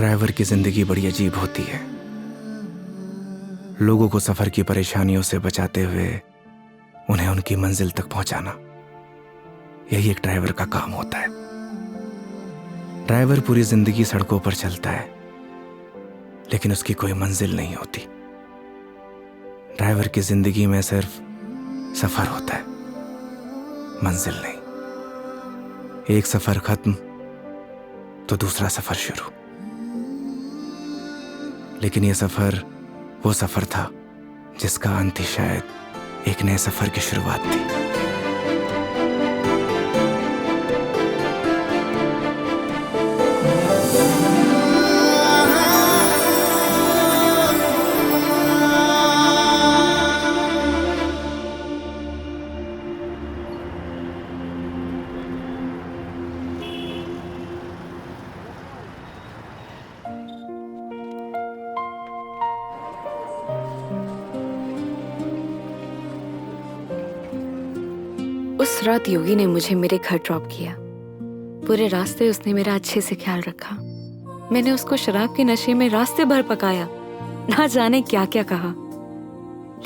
Driver की जिंदगी बड़ी अजीब होती है। लोगों को सफर की परेशानियों से बचाते हुए उन्हें उनकी मंजिल तक पहुंचाना, यही एक ड्राइवर का काम होता है। ड्राइवर पूरी जिंदगी सड़कों पर चलता है, लेकिन उसकी कोई मंजिल नहीं होती। ड्राइवर की जिंदगी में सिर्फ सफर होता है, मंजिल नहीं। एक सफर खत्म तो दूसरा सफर शुरू। लेकिन यह सफर वो सफर था जिसका अंत ही शायद एक नए सफर की शुरुआत थी। उस रात योगी ने मुझे मेरे घर ड्रॉप किया। पूरे रास्ते उसने मेरा अच्छे से ख्याल रखा। मैंने उसको शराब के नशे में रास्ते भर पकाया, ना जाने क्या क्या कहा,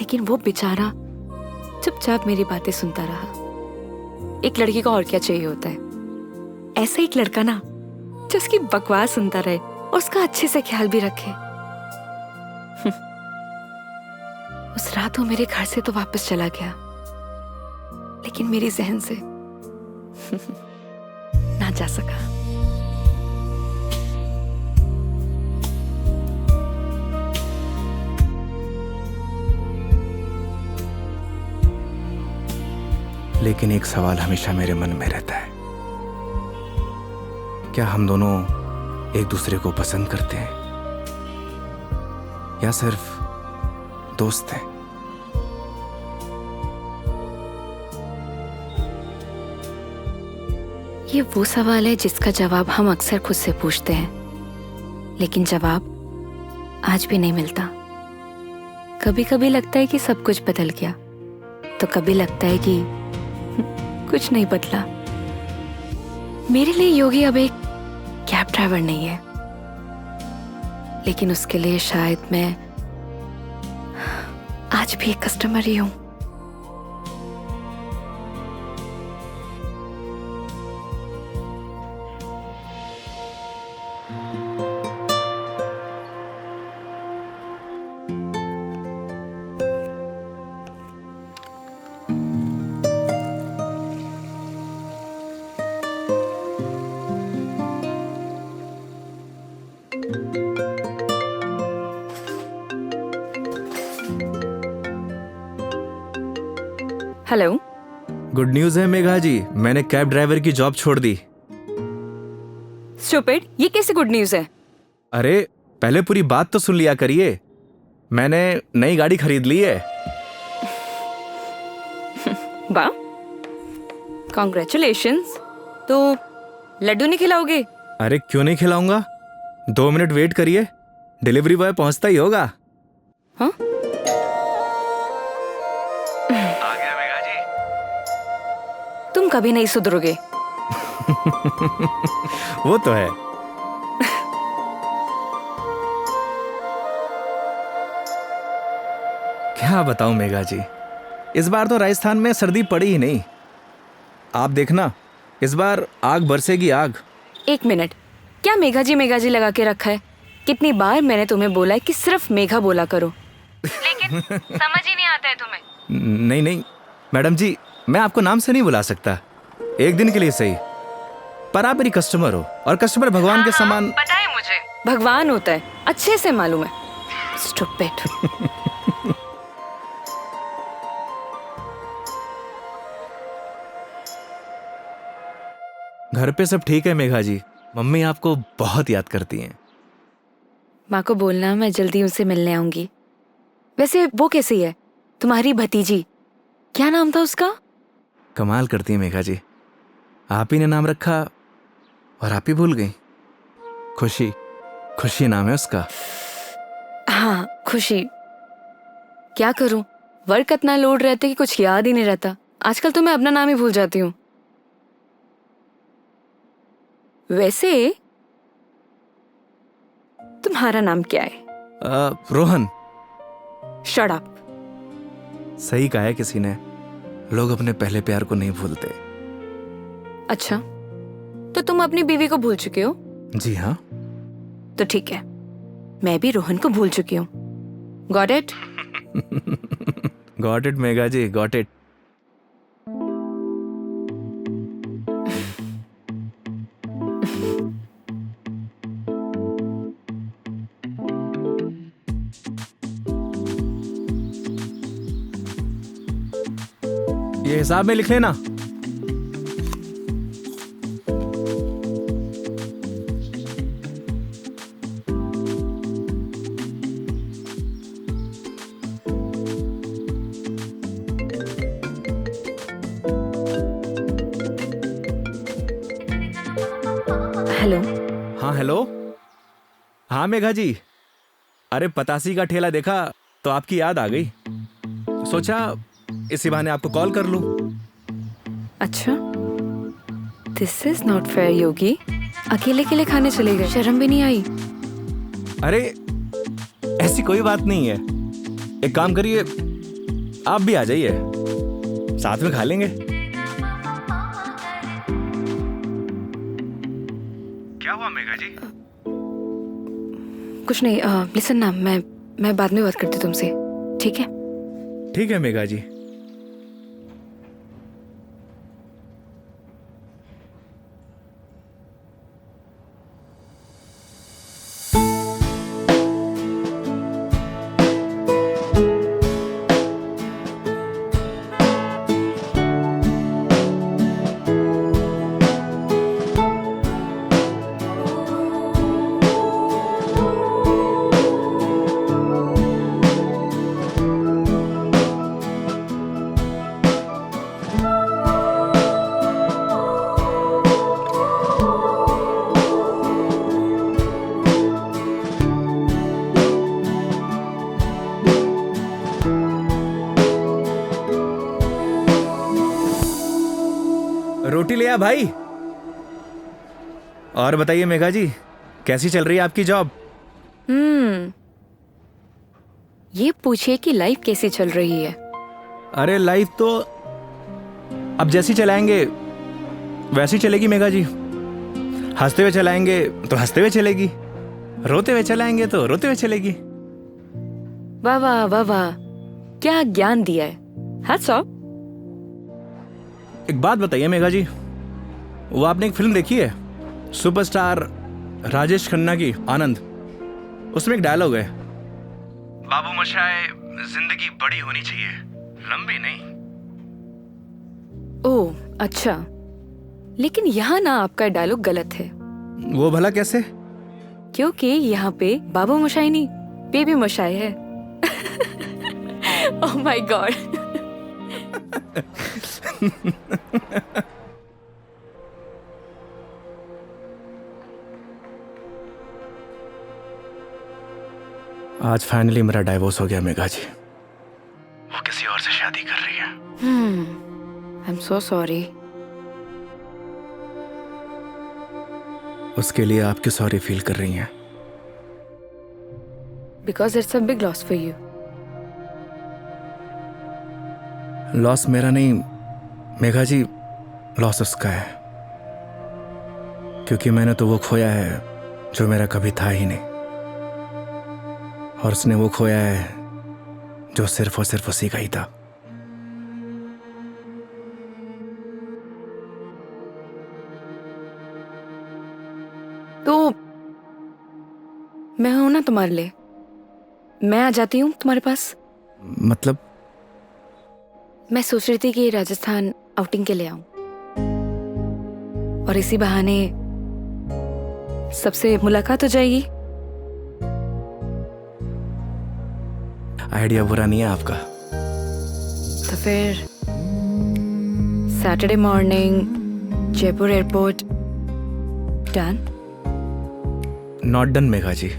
लेकिन वो बेचारा चुपचाप मेरी बातें सुनता रहा। एक लड़की को और क्या चाहिए होता है? ऐसा एक लड़का ना जो उसकी बकवास सुनता रहे और उसका अच्छे से ख्याल भी रखे। उस रात वो मेरे घर से तो वापस चला गया, लेकिन मेरी जहन से ना जा सका। लेकिन एक सवाल हमेशा मेरे मन में रहता है, क्या हम दोनों एक दूसरे को पसंद करते हैं या सिर्फ दोस्त हैं? ये वो सवाल है जिसका जवाब हम अक्सर खुद से पूछते हैं, लेकिन जवाब आज भी नहीं मिलता। कभी कभी लगता है कि सब कुछ बदल गया, तो कभी लगता है कि कुछ नहीं बदला। मेरे लिए योगी अब एक कैब ड्राइवर नहीं है, लेकिन उसके लिए शायद मैं आज भी एक कस्टमर ही हूं। हेलो। गुड न्यूज है मेघा जी, मैंने कैब ड्राइवर की जॉब छोड़ दी। स्टूपिड, ये कैसे गुड न्यूज है? अरे पहले पूरी बात तो सुन लिया करिए। मैंने नई गाड़ी खरीद ली है। वाह, कॉन्ग्रेचुलेशंस। तो लड्डू नहीं खिलाओगे? अरे क्यों नहीं खिलाऊंगा, 2 मिनट वेट करिए, डिलीवरी बॉय पहुंचता ही होगा। हाँ? आ गया मेघा जी। तुम कभी नहीं सुधरोगे। वो तो है। क्या बताऊं मेघा जी, इस बार तो राजस्थान में सर्दी पड़ी ही नहीं। आप देखना, इस बार आग बरसेगी आग। एक मिनट, क्या मेघा जी लगा के रखा है? कितनी बार मैंने तुम्हें बोला है कि सिर्फ मेघा बोला करो, लेकिन समझ ही नहीं आता है तुम्हें। नहीं नहीं मैडम जी, मैं आपको नाम से नहीं बुला सकता, एक दिन के लिए सही, पर आप मेरी कस्टमर हो और कस्टमर भगवान के समान। पता है मुझे, भगवान होता है, अच्छे से मालूम है। स्टूपिड। घर पे सब ठीक है मेघा जी, मम्मी आपको बहुत याद करती हैं। माँ को बोलना मैं जल्दी उनसे मिलने आऊंगी। वैसे वो कैसी है, तुम्हारी भतीजी? क्या नाम था उसका? कमाल करती है मेघा जी, आप ही ने नाम रखा और आप ही भूल गई। खुशी, खुशी नाम है उसका। हाँ, खुशी। क्या करूं, वर्क इतना लोड रहता है कि कुछ याद ही नहीं रहता। आजकल तो मैं अपना नाम ही भूल जाती हूँ। वैसे तुम्हारा नाम क्या है? रोहन। Shut up. सही कहा है किसी ने, लोग अपने पहले प्यार को नहीं भूलते। अच्छा, तो तुम अपनी बीवी को भूल चुके हो? जी हाँ। तो ठीक है, मैं भी रोहन को भूल चुकी हूँ। Got it? Got it Megha ji, got it. ये हिसाब में लिख लेना। हेलो। हाँ हेलो। हाँ मेघा जी, अरे पतासी का ठेला देखा तो आपकी याद आ गई, सोचा इसी बहाने आपको कॉल कर लूं। अच्छा, दिस इज नॉट फेयर योगी। अकेले अकेले खाने चले गए, शर्म भी नहीं आई? अरे ऐसी कोई बात नहीं है, एक काम करिए, आप भी आ जाइए, साथ में खा लेंगे। क्या हुआ मेघा जी? कुछ नहीं। लिसन ना, मैं बाद में बात करती हूँ तुमसे, ठीक है? ठीक है मेघा जी। रोटी ले आ भाई। और बताइए मेघा जी, कैसी चल रही है आपकी जॉब? ये पूछिए कि लाइफ कैसी चल रही है। अरे लाइफ तो अब जैसी चलाएंगे वैसी चलेगी मेघा जी। हंसते हुए चलाएंगे तो हंसते हुए चलेगी, रोते हुए चलाएंगे तो रोते हुए चलेगी। वाह वाह वाह वाह, क्या ज्ञान दिया है। Hats off. एक बात बताइए मेघा जी, वो आपने एक फिल्म देखी है सुपरस्टार राजेश खन्ना की, आनंद? उसमें एक डायलॉग है, बाबू मोशाय, जिंदगी बड़ी होनी चाहिए, लंबी नहीं। ओह अच्छा, लेकिन यहाँ ना आपका डायलॉग गलत है। वो भला कैसे? क्योंकि यहाँ पे बाबू मोशाई नहीं, बेबी मोशाई है। Oh my God. आज फाइनली मेरा डाइवोर्स हो गया मेघा जी। वो किसी और से शादी कर रही है। I am so sorry. उसके लिए आप क्यों सॉरी फील कर रही हैं? Because it's a big loss for you. Loss मेरा नहीं मेघा जी, लॉस उसका है, क्योंकि मैंने तो वो खोया है जो मेरा कभी था ही नहीं, और उसने वो खोया है जो सिर्फ और सिर्फ उसी का ही था। तो मैं हूं ना तुम्हारे लिए, मैं आ जाती हूँ तुम्हारे पास। मतलब? मैं सोच रही थी कि राजस्थान आउटिंग के लिए आऊं, और इसी बहाने सबसे मुलाकात हो जाएगी। आइडिया बुरा नहीं है आपका। तो फिर Saturday morning Jaipur airport. Done? Not done Megha ji.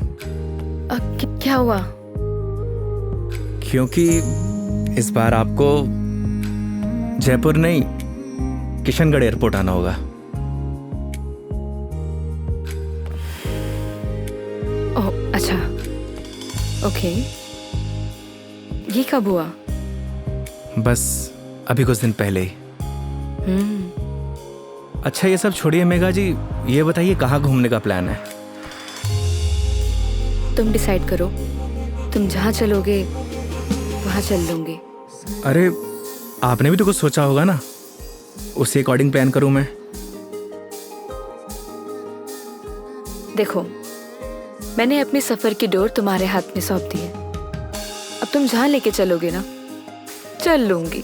क्या हुआ? क्योंकि इस बार आपको जयपुर नहीं, किशनगढ़ एयरपोर्ट आना होगा। ओह ओके, ये कब हुआ? बस अभी कुछ दिन पहले ही। अच्छा ये सब छोड़िए मेघा जी, ये बताइए कहाँ घूमने का प्लान है? तुम डिसाइड करो, तुम जहाँ चलोगे वहाँ चल लूंगी। अरे आपने भी तो कुछ सोचा होगा ना, उसी अकॉर्डिंग प्लान करूँ मैं। देखो, मैंने अपने सफर की डोर तुम्हारे हाथ में सौंप दी है। अब तुम जहाँ लेके चलोगे ना, चल लूंगी।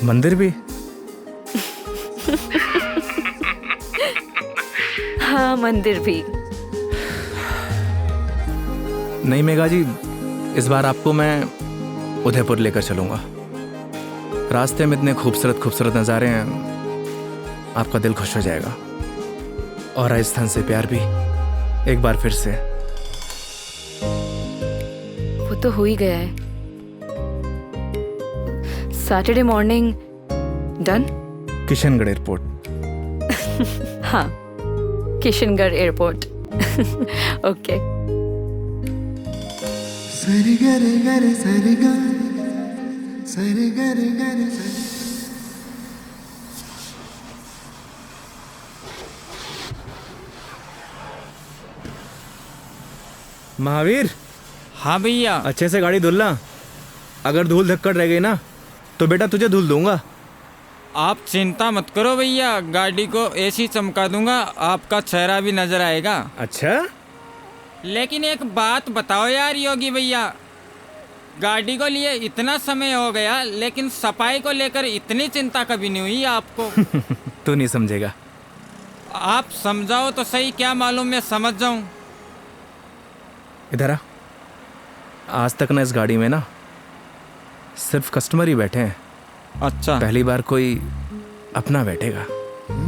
मंदिर भी? हाँ, मंदिर भी। नहीं मेघा जी, इस बार आपको मैं उदयपुर लेकर चलूंगा। रास्ते में इतने खूबसूरत खूबसूरत नज़ारे हैं, आपका दिल खुश हो जाएगा। और राजस्थान से प्यार भी एक बार फिर से। वो तो हो ही गया है। Saturday morning done. Kishangarh airport. हाँ, किशनगढ़ एयरपोर्ट। ओके। सरी गरे गरे सरी गा, सरी गरे गरे सरी। महावीर, हाँ भैया। अच्छे से गाड़ी धुलना। अगर धूल धक्कड़ रह गई ना तो बेटा तुझे धुल दूंगा। आप चिंता मत करो भैया, गाड़ी को ऐसी चमका दूंगा आपका चेहरा भी नजर आएगा। अच्छा? लेकिन एक बात बताओ यार योगी भैया, गाड़ी को लिए इतना समय हो गया लेकिन सफाई को लेकर इतनी चिंता कभी नहीं हुई आपको। तू नहीं समझेगा। आप समझाओ तो सही, क्या मालूम मैं समझ जाऊं। इधर आ। आज तक ना इस गाड़ी में ना सिर्फ कस्टमर ही बैठे हैं। अच्छा, पहली बार कोई अपना बैठेगा।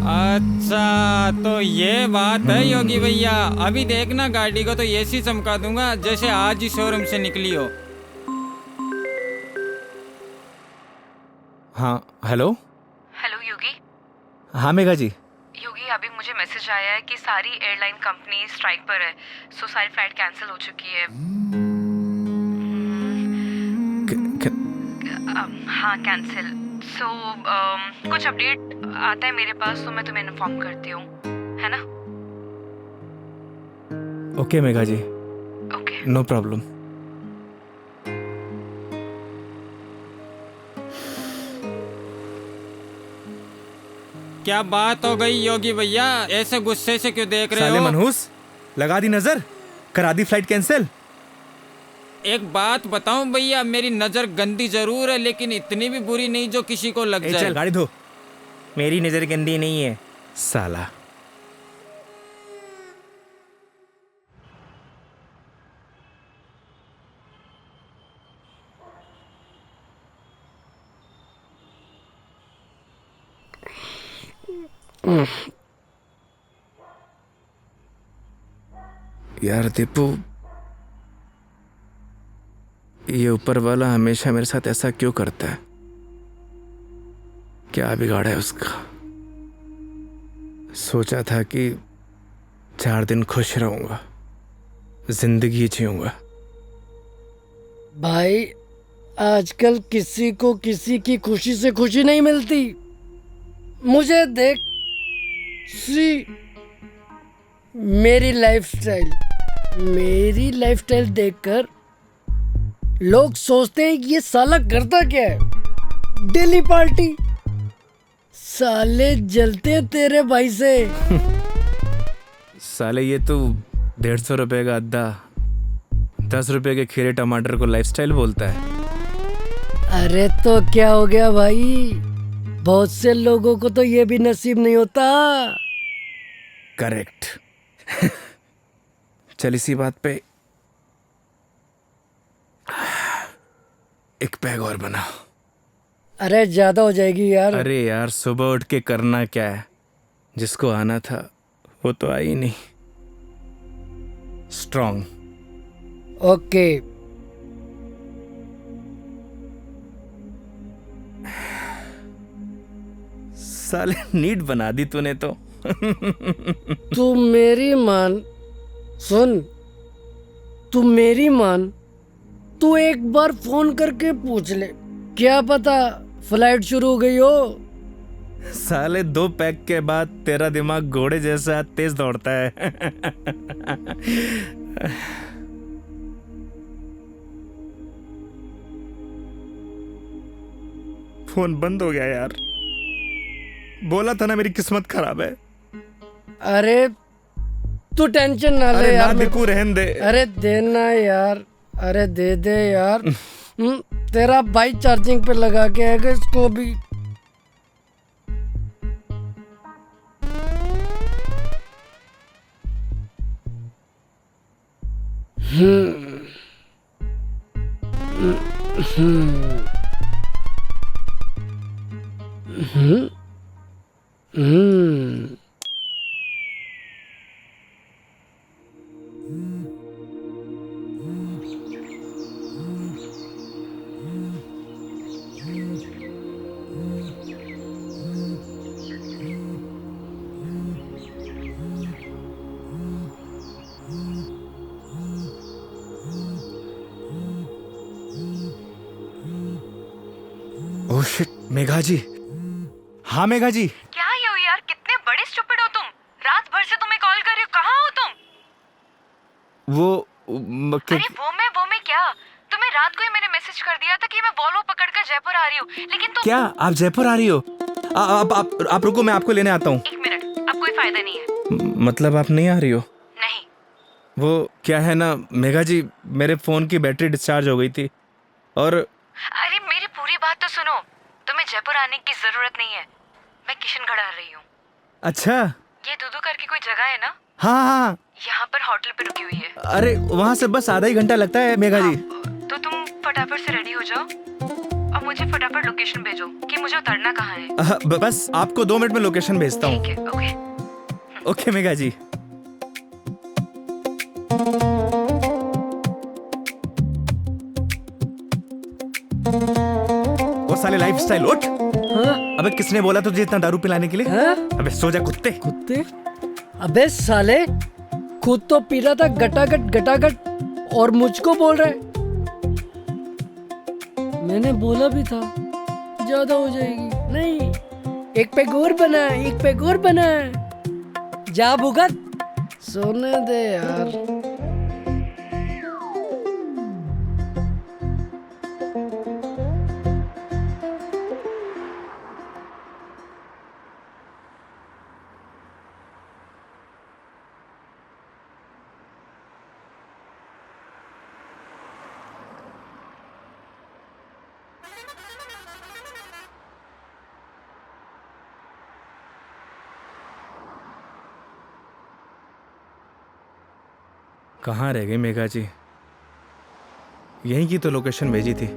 अच्छा तो ये बात है योगी भैया। अभी देखना गाड़ी को तो ऐसी चमका दूंगा जैसे आज ही शोरूम से निकली हो। हाँ हेलो। हेलो योगी। हाँ मेघा जी। योगी, अभी मुझे मैसेज आया है कि सारी एयरलाइन कंपनी स्ट्राइक पर है, सो सारी फ्लाइट कैंसिल हो चुकी है। हाँ, कैंसिल। सो कुछ अपडेट आता है मेरे पास तो मैं तुम्हें इन्फॉर्म करती हूँ, है ना? Okay Megha ji, okay. No problem. क्या बात हो गई योगी भैया, ऐसे गुस्से से क्यों देख रहे साले हो? मनहूस, लगा दी नजर, करा दी फ्लाइट कैंसिल। एक बात बताऊं भैया, मेरी नजर गंदी जरूर है लेकिन इतनी भी बुरी नहीं जो किसी को लग जाए। चल गाड़ी धो। मेरी नजर गंदी नहीं है साला। यार दीपू, ये ऊपर वाला हमेशा मेरे साथ ऐसा क्यों करता है? क्या बिगाड़ा है उसका? सोचा था कि 4 दिन खुश रहूंगा, जिंदगी जीऊंगा। भाई, आजकल किसी को किसी की खुशी से खुशी नहीं मिलती। मुझे देख, सी मेरी लाइफस्टाइल देखकर लोग सोचते हैं कि ये साला करता क्या है। Daily party. साले जलते हैं तेरे भाई से। साले ये तो 150 रुपए का अद्दा 10 रुपए के खीरे टमाटर को लाइफस्टाइल बोलता है। अरे तो क्या हो गया भाई, बहुत से लोगों को तो ये भी नसीब नहीं होता। करेक्ट। चल इसी बात पे एक पैग और बना। अरे ज्यादा हो जाएगी यार। अरे यार, सुबह उठ के करना क्या है? जिसको आना था वो तो आई नहीं। स्ट्रॉन्ग। ओके। साले नीट बना दी तूने तो। तू मेरी मान, सुन, तू मेरी मान, तू एक बार फोन करके पूछ ले, क्या पता फ्लाइट शुरू हो गई हो। साले 2 पैक के बाद तेरा दिमाग घोड़े जैसा तेज दौड़ता है। फोन बंद हो गया यार। बोला था ना मेरी किस्मत खराब है। अरे तू टेंशन ना ले अरे ना यार। दिकू रहन दे। अरे देना यार, अरे दे दे यार। तेरा भाई चार्जिंग पे लगा के आएगा इसको भी। ओह शिट, मेघा जी। हाँ मेघा जी। क्या ये हो यार, कितने बड़े स्टूपिड हो तुम। रात भर से तुम्हें कॉल कर रही हूँ, कहाँ हो तुम? अरे वो मैं क्या, तुम्हें रात को ही मैंने मैसेज कर दिया था कि मैं वॉल्वो पकड़कर जयपुर आ रही हूँ, लेकिन तुम। क्या आप जयपुर आ रही हो? आप रुको, मैं आपको लेने आता हूँ। 1 मिनट, अब कोई फायदा नहीं है। मतलब आप नहीं आ रही हो? नहीं। वो क्या है ना मेघा जी, मेरे फोन की बैटरी डिस्चार्ज हो गई थी और। अरे मेरी पूरी बात तो सुनो, तुम्हें जयपुर आने की जरूरत नहीं है, मैं किशनगढ़ आ रही हूँ। अच्छा। ये दूधू करके कोई जगह है ना, हाँ हाँ। यहाँ पर होटल पे रुकी हुई है। अरे वहाँ से बस आधा ही घंटा लगता है मेघा जी। तो तुम फटाफट से रेडी हो जाओ और मुझे फटाफट लोकेशन भेजो कि मुझे उतरना कहाँ है। बस आपको 2 मिनट में लोकेशन भेजता हूँ। ठीक है, ओके। ओके मेघा जी। वो साले लाइफस्टाइल उठ। हाँ? अबे किसने बोला तुझे इतना दारू पिलाने के लिए? हाँ? अबे सो जा कुत्ते। कुत्ते? अबे साले, खुद तो पी रहा था गटागट गटागट और मुझको बोल रहा है। मैंने बोला भी था ज्यादा हो जाएगी। नहीं, एक पैक और बना, एक पैक और बना। जा भुगत, सोने दे यार। कहाँ रह गई मेघा जी? यहीं की तो लोकेशन भेजी थी।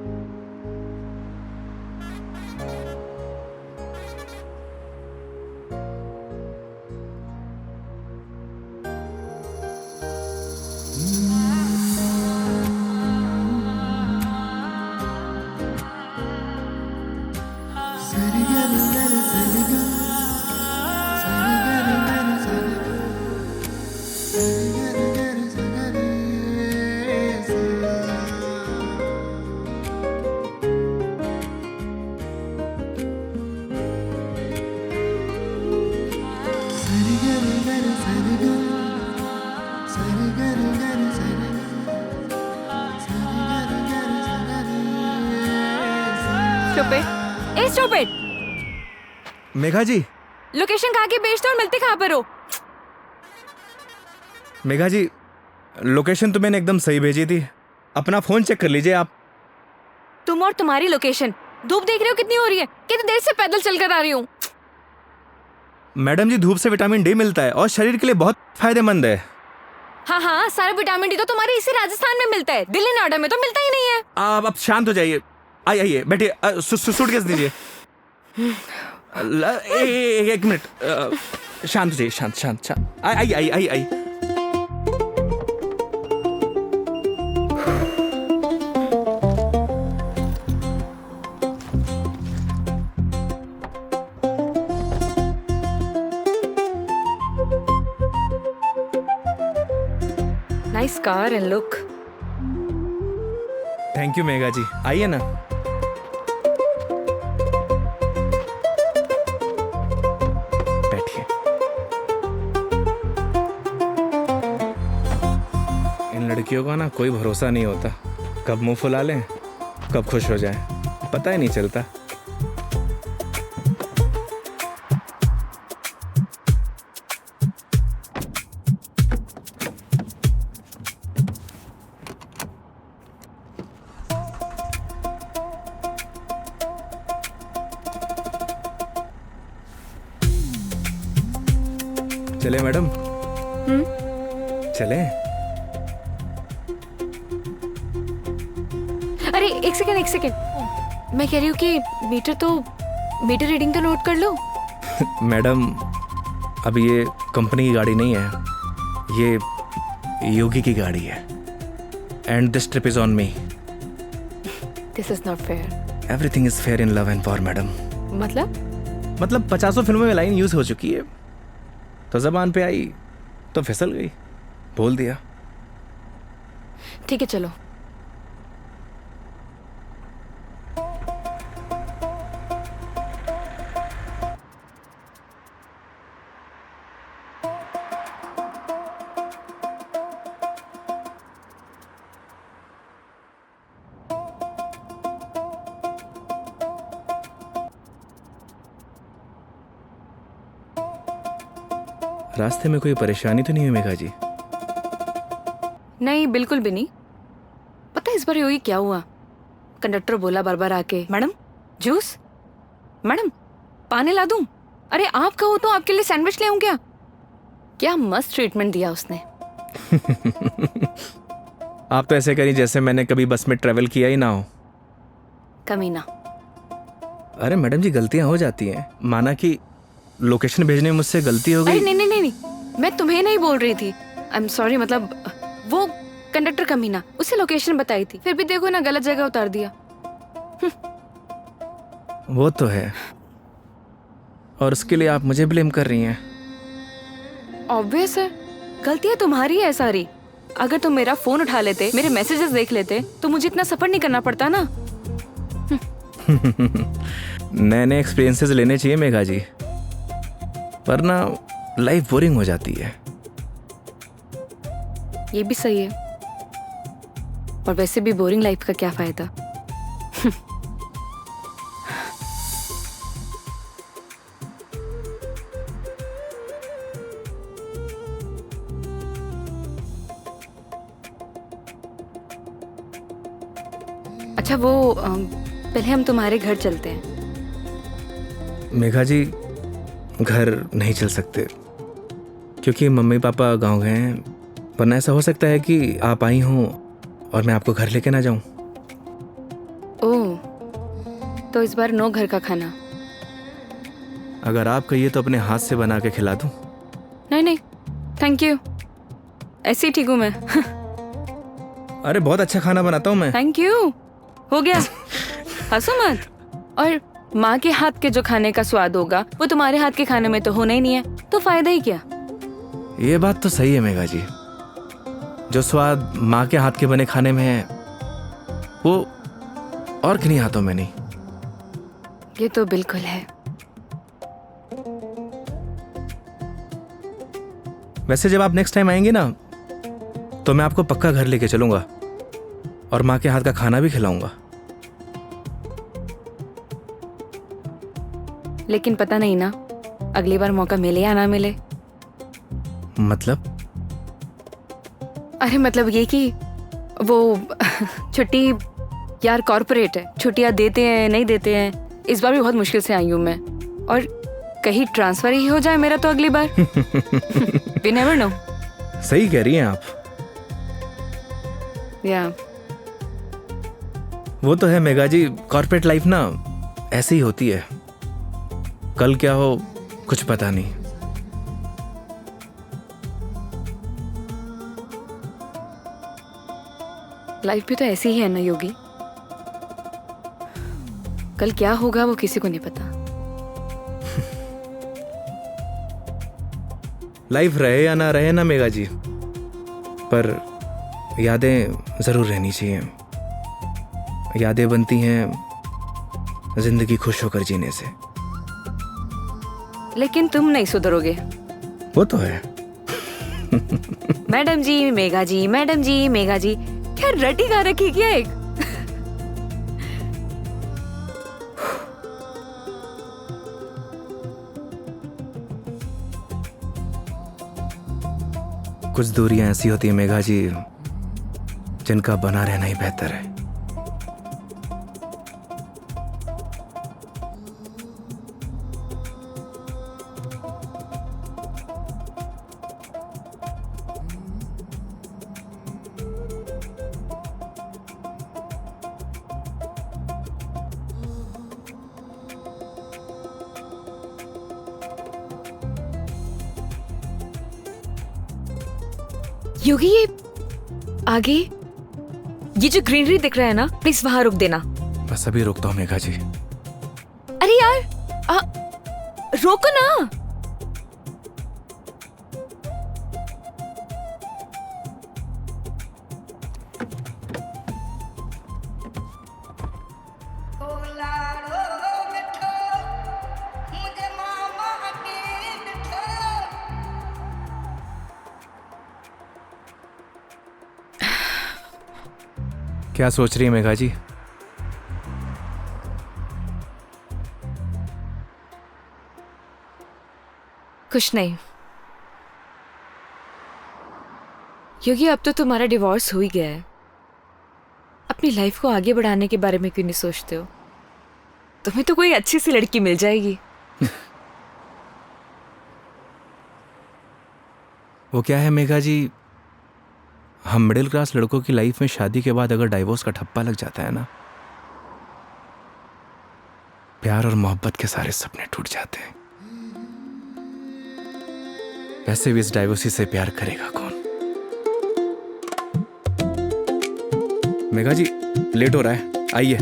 स्टूपिड। मेघा जी। लोकेशन कहाँ की भेजते हो और मिलते कहाँ पर हो? मेघा जी, लोकेशन तो मैंने एकदम सही भेजी थी। अपना फोन चेक कर लीजिए आप। तुम और तुम्हारी लोकेशन। धूप देख रहे हो कितनी हो रही है? कितनी देर से पैदल चलकर आ रही हूँ। मैडम जी, धूप से विटामिन डी मिलता है और शरीर के लिए बहुत फायदेमंद है। हाँ हाँ, सारा विटामिन डी तो तुम्हारे इसी राजस्थान में मिलता है, दिल्ली नोएडा में तो मिलता ही नहीं है। आप शांत हो जाइए। आइए बैठिए। सूटकेस दीजिए। एक मिनट, शांत हो जाइए। शांत। आई। Nice car and look. Thank you Megha ji, आइए ना। बैठिए। इन लड़कियों का ना कोई भरोसा नहीं होता, कब मुंह फुला लें कब खुश हो जाए, पता ही नहीं चलता। चले मैडम? चले? अरे एक सेकेंड, मैं कह रही हूँ कि मीटर रीडिंग तो नोट कर लो। मैडम अब ये कंपनी की गाड़ी नहीं है, ये योगी की गाड़ी है। And this trip is on me. This is not fair. Everything is fair in love and war madam. मतलब 50 फिल्मों में लाइन यूज हो चुकी है, तो जबान पे आई तो फिसल गई, बोल दिया। ठीक है चलो। रास्ते में कोई परेशानी तो नहीं हुई मेघा जी? नहीं बिल्कुल भी नहीं। पता है इस बार योगी क्या हुआ? कंडक्टर बोला बार बार आके, मैडम जूस, मैडम पानी ला दूं? अरे आप कहो तो आपके लिए सैंडविच ले आऊं क्या? क्या मस्त ट्रीटमेंट दिया उसने। आप तो ऐसे करी जैसे मैंने कभी बस में ट्रेवल किया ही ना हो। कमीना। अरे मैडम जी गलतियां हो जाती हैं, माना कि लोकेशन भेजने में मुझसे गलती हो अरे गई। नहीं, मैं तुम्हें नहीं बोल रही थी। आई एम सॉरी, मतलब वो कंडक्टर कमीना, उसे लोकेशन बताई थी, फिर भी देखो ना गलत जगह उतार दिया। वो तो है, और उसके लिए आप मुझे ब्लेम कर रही हैं। ऑब्वियस है, गलतियां तुम्हारी है सारी। अगर तुम मेरा फोन उठा लेते, मेरे मैसेजेस देख लेते, तो मुझे इतना सफर नहीं करना पड़ता ना। नए नए एक्सपीरियंसेस लेने चाहिए मेघा जी, वरना लाइफ बोरिंग हो जाती है। ये भी सही है, और वैसे भी बोरिंग लाइफ का क्या फायदा। अच्छा वो पहले हम तुम्हारे घर चलते हैं। मेघा जी घर नहीं चल सकते, क्योंकि मम्मी पापा गांव गए हैं, वरना ऐसा हो सकता है कि आप आई हों और मैं आपको घर लेके ना जाऊं। ओह, तो इस बार नो घर का खाना। अगर आप कहिए तो अपने हाथ से बना के खिला दूं। नहीं थैंक यू, ऐसे ही ठीक हूँ मैं। अरे बहुत अच्छा खाना बनाता हूं मैं। थैंक यू, हो गया। हंसो मत। और माँ के हाथ के जो खाने का स्वाद होगा वो तुम्हारे हाथ के खाने में तो होना ही नहीं है, तो फायदा ही क्या। ये बात तो सही है मेघा जी, जो स्वाद माँ के हाथ के बने खाने में है वो और किन्हीं हाथों में नहीं। ये तो बिल्कुल है। वैसे जब आप नेक्स्ट टाइम आएंगे ना, तो मैं आपको पक्का घर लेके चलूंगा और माँ के हाथ का खाना भी खिलाऊंगा। लेकिन पता नहीं ना, अगली बार मौका मिले या ना मिले। मतलब? अरे मतलब ये कि वो छुट्टी यार कॉर्पोरेट है, छुट्टियां देते हैं नहीं देते हैं। इस बार भी बहुत मुश्किल से आई हूँ मैं, और कहीं ट्रांसफर ही हो जाए मेरा तो अगली बार। We never know। सही कह रही हैं आप। या वो तो है मेघा जी, कॉर्पोरेट लाइफ ना ऐसे ही होती है, कल क्या हो कुछ पता नहीं। लाइफ भी तो ऐसी ही है ना योगी, कल क्या होगा वो किसी को नहीं पता। लाइफ रहे या ना रहे ना मेघा जी, पर यादें जरूर रहनी चाहिए। यादें बनती हैं जिंदगी खुश होकर जीने से। लेकिन तुम नहीं सुधरोगे। वो तो है। मैडम जी मेघा जी, मैडम जी मेघा जी, क्या रटी गा रखी क्या एक? कुछ दूरियां ऐसी होती है मेघा जी जिनका बना रहना ही बेहतर है। योगी ये आगे ये जो ग्रीनरी दिख रहा है ना, प्लीज वहां रुक देना। बस अभी रुकता हूँ मेघा जी। अरे यार रोको ना। क्या सोच रही है मेघा जी? कुछ नहीं योगी, अब तो तुम्हारा डिवोर्स हो ही गया है। अपनी लाइफ को आगे बढ़ाने के बारे में क्यों नहीं सोचते हो? तुम्हें तो कोई अच्छी सी लड़की मिल जाएगी। वो क्या है मेघा जी, हम मिडिल क्लास लड़कों की लाइफ में शादी के बाद अगर डाइवोर्स का ठप्पा लग जाता है ना, प्यार और मोहब्बत के सारे सपने टूट जाते हैं। वैसे भी इस डाइवोर्सी से प्यार करेगा कौन? मेघा जी लेट हो रहा है, आइए।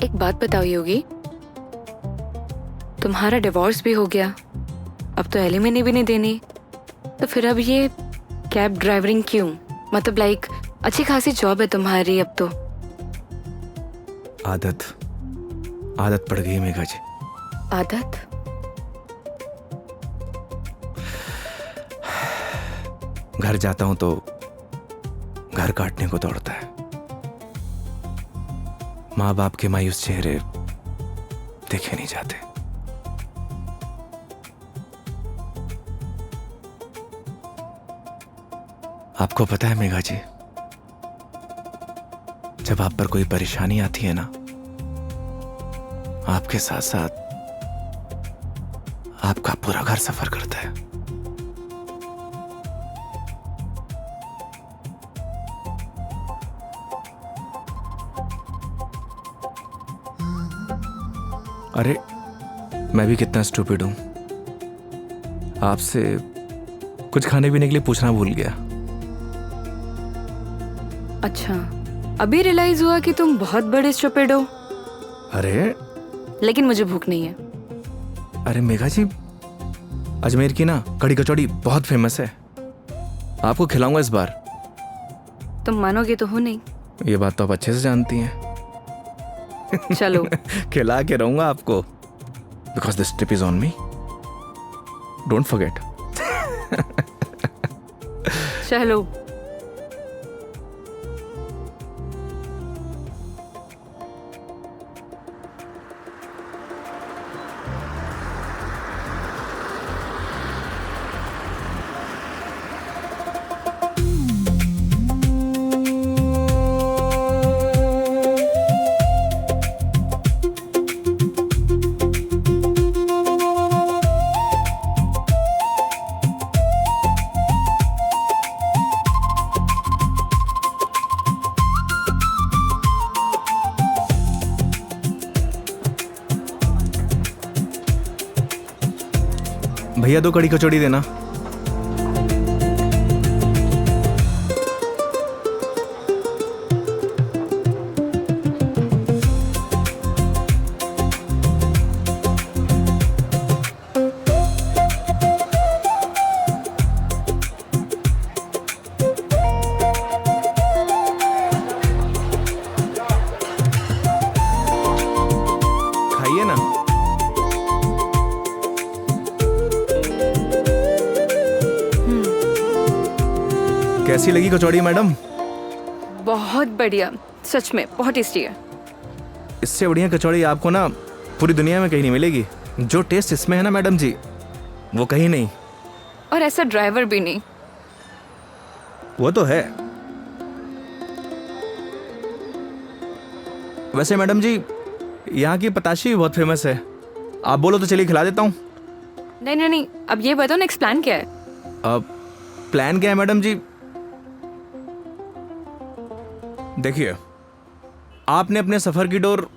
एक बात बताओ योगी, तुम्हारा डिवोर्स भी हो गया, अब तो एलिमनी भी नहीं देनी, तो फिर अब ये कैब ड्राइवरिंग क्यों? मतलब लाइक अच्छी खासी जॉब है तुम्हारी अब तो। आदत पड़ गई मेघा जी। आदत? घर जाता हूं तो घर काटने को दौड़ता है। माँ बाप के मायूस चेहरे देखे नहीं जाते। आपको पता है मेघा जी, जब आप पर कोई परेशानी आती है ना, आपके साथ साथ आपका पूरा घर सफर करता है। अरे मैं भी कितना स्टूपिड हूं, आपसे कुछ खाने पीने के लिए पूछना भूल गया। अच्छा, अभी रियलाइज हुआ कि तुम बहुत बड़े स्टूपिड हो। अरे लेकिन मुझे भूख नहीं है। अरे मेघा जी, अजमेर की ना कड़ी कचौड़ी बहुत फेमस है, आपको खिलाऊंगा इस बार। तुम मानोगे तो हो नहीं। ये बात तो आप अच्छे से जानती हैं। चलो। खिला के रहूंगा आपको, because this trip is on me, don't forget. चलो। भैया 2 कड़ी कचौड़ी देना। खाइए ना। कैसी लगी कचौड़ी मैडम? बहुत बढ़िया, सच में बहुत टेस्टी है। इससे बढ़िया कचौड़ी आपको ना पूरी दुनिया में कहीं नहीं मिलेगी। जो टेस्ट इसमें है ना मैडम जी, वो कहीं नहीं। और ऐसा ड्राइवर भी नहीं। वो तो है। वैसे मैडम जी, यहाँ की पताशी भी बहुत फेमस है। आप बोलो तो चलिए खिला देता हूँ। नहीं नहीं नहीं, अब ये बताओ नेक्स्ट प्लान क्या है? अब प्लान क्या है मैडम जी? देखिए, आपने अपने सफर की डोर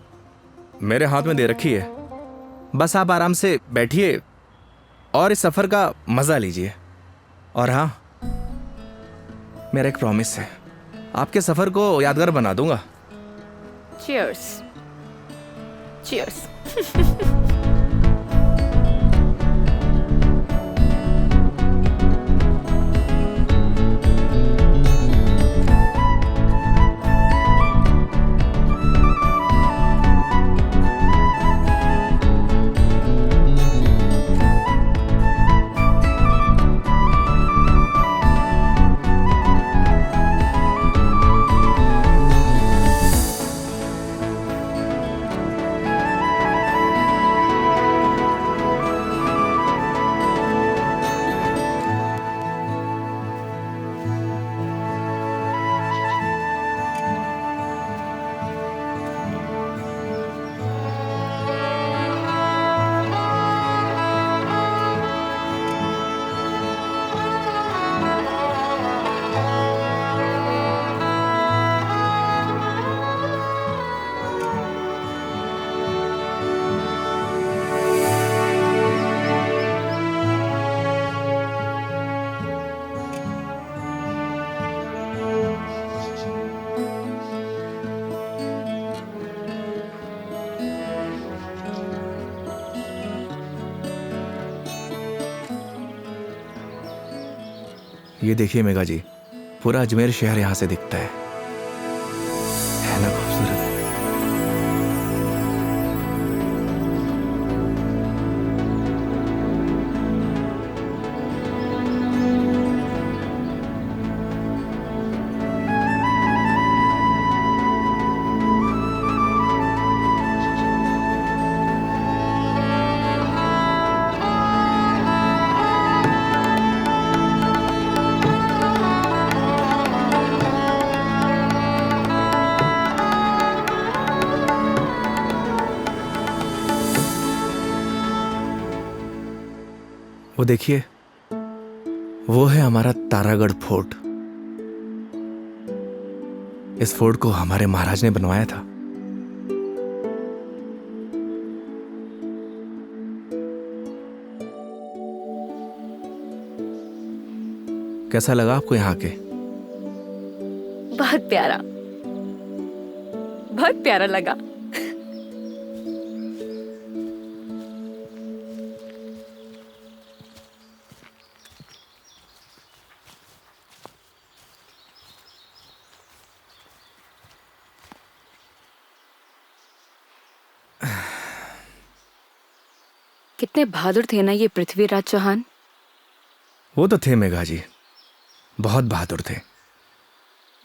मेरे हाथ में दे रखी है। बस आप आराम से बैठिए और इस सफर का मजा लीजिए। और हाँ, मेरा एक प्रॉमिस है, आपके सफर को यादगार बना दूंगा। चीयर्स। चीयर्स। ये देखिए मेघा जी, पूरा अजमेर शहर यहाँ से दिखता है ना खूबसूरत? वो देखिए, वो है हमारा तारागढ़ फोर्ट। इस फोर्ट को हमारे महाराज ने बनवाया था। कैसा लगा आपको यहाँ के? बहुत प्यारा, बहुत प्यारा लगा। कितने बहादुर थे ना ये पृथ्वीराज चौहान। वो तो थे मेघा जी, बहुत बहादुर थे।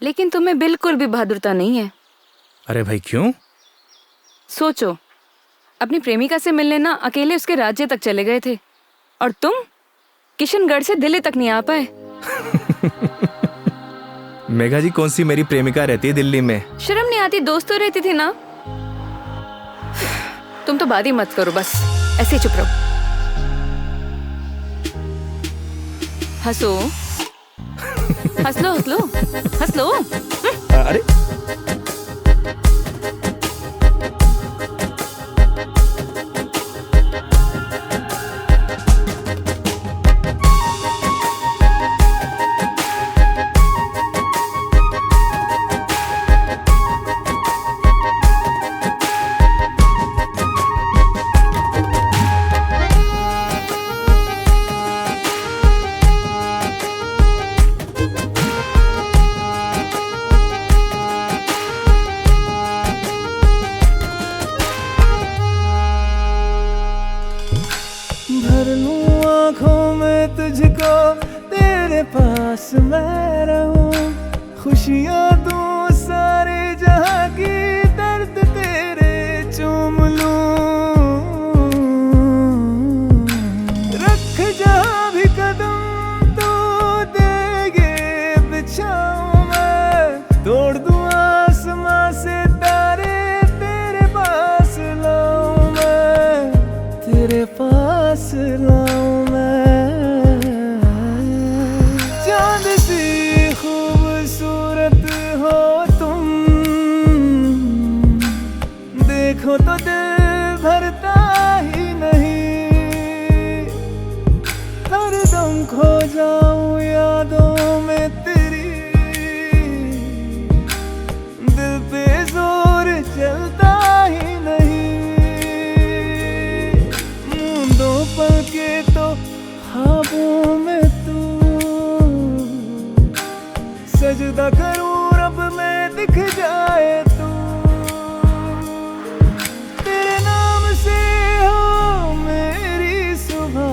लेकिन तुम्हें बिल्कुल भी बहादुरता नहीं है। अरे भाई क्यों? सोचो, अपनी प्रेमिका से मिलने ना अकेले उसके राज्य तक चले गए थे, और तुम किशनगढ़ से दिल्ली तक नहीं आ पाए। मेघा जी, कौन सी मेरी प्रेमिका रहती है दिल्ली में? शर्म नहीं आती? दोस्त तो रहती थी ना। तुम तो बात ही मत करो, बस ऐसे ही चुप रहो। हंसो, हंस लो, हंस लो, हंस लो। अरे बस मैं रहूं, खुशियां तू सारे जहां की, दर्द तेरे चूम लूं। रख जहां भी कदम तू देगे बिछाऊं मैं, तोड़ दूं आसमां से तारे, तेरे पास लाऊं मैं, तेरे पास लाऊं मैं। चांद सी खूबसूरत हो तुम, देखो तो दिल भरता ही नहीं, हरदम खो जाऊं यादों में तेरी, दिल पे जोर चलता ही नहीं। मूंदों पल के तो ख्वाबों में तू, सजदा करूं रब में दिख जाए तू, तेरे नाम से हो मेरी सुबह।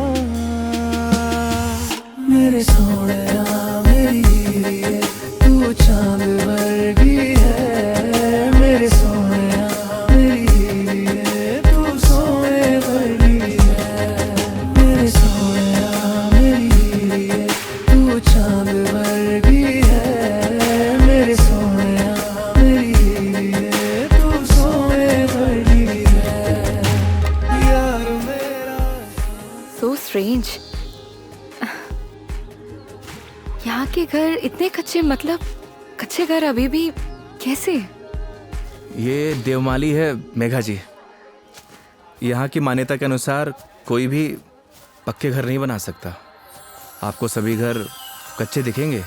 मेरे सोहणिया मेरी हीरे, तू चांद वर्गी है, मेरे सोहणिया मेरी हीरे, तू सोने वर्गी है, मेरे सोहणिया मेरी हीरे, तू चांद वर्गी है, मेरे सोहणिया मेरी हीरे, तू सोने वर्गी है, यार मेरा। So strange. यहाँ के घर इतने कच्चे, मतलब कच्चे घर अभी भी कैसे? ये देवमाली है मेघा जी। यहाँ की मान्यता के अनुसार कोई भी पक्के घर नहीं बना सकता। आपको सभी घर कच्चे दिखेंगे।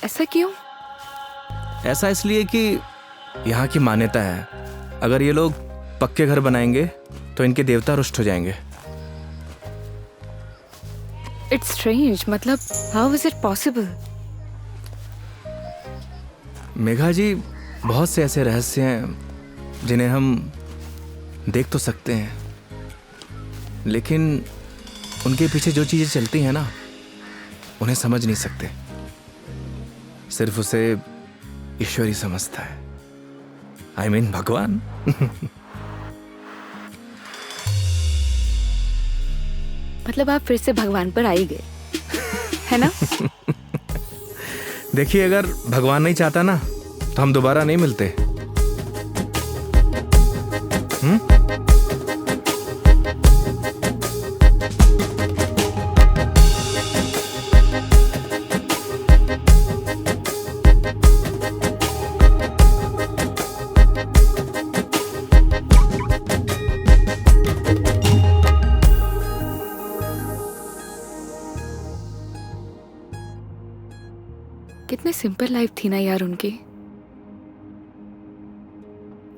ऐसा क्यों? ऐसा इसलिए कि यहाँ की मान्यता है, अगर ये लोग पक्के घर बनाएंगे तो इनके देवता रुष्ट हो जाएंगे। इट्स स्ट्रेंज, मतलब how is it possible? Megha ji, बहुत से ऐसे रहस्य हैं जिन्हें हम देख तो सकते हैं, लेकिन उनके पीछे जो चीज़ें चलती हैं ना, उन्हें समझ नहीं सकते। सिर्फ उसे ईश्वर ही समझता है। I mean, भगवान। मतलब आप फिर से भगवान पर आ ही गए, है ना? देखिए, अगर भगवान नहीं चाहता ना तो हम दोबारा नहीं मिलते। कितने सिंपल लाइफ थी ना यार उनकी।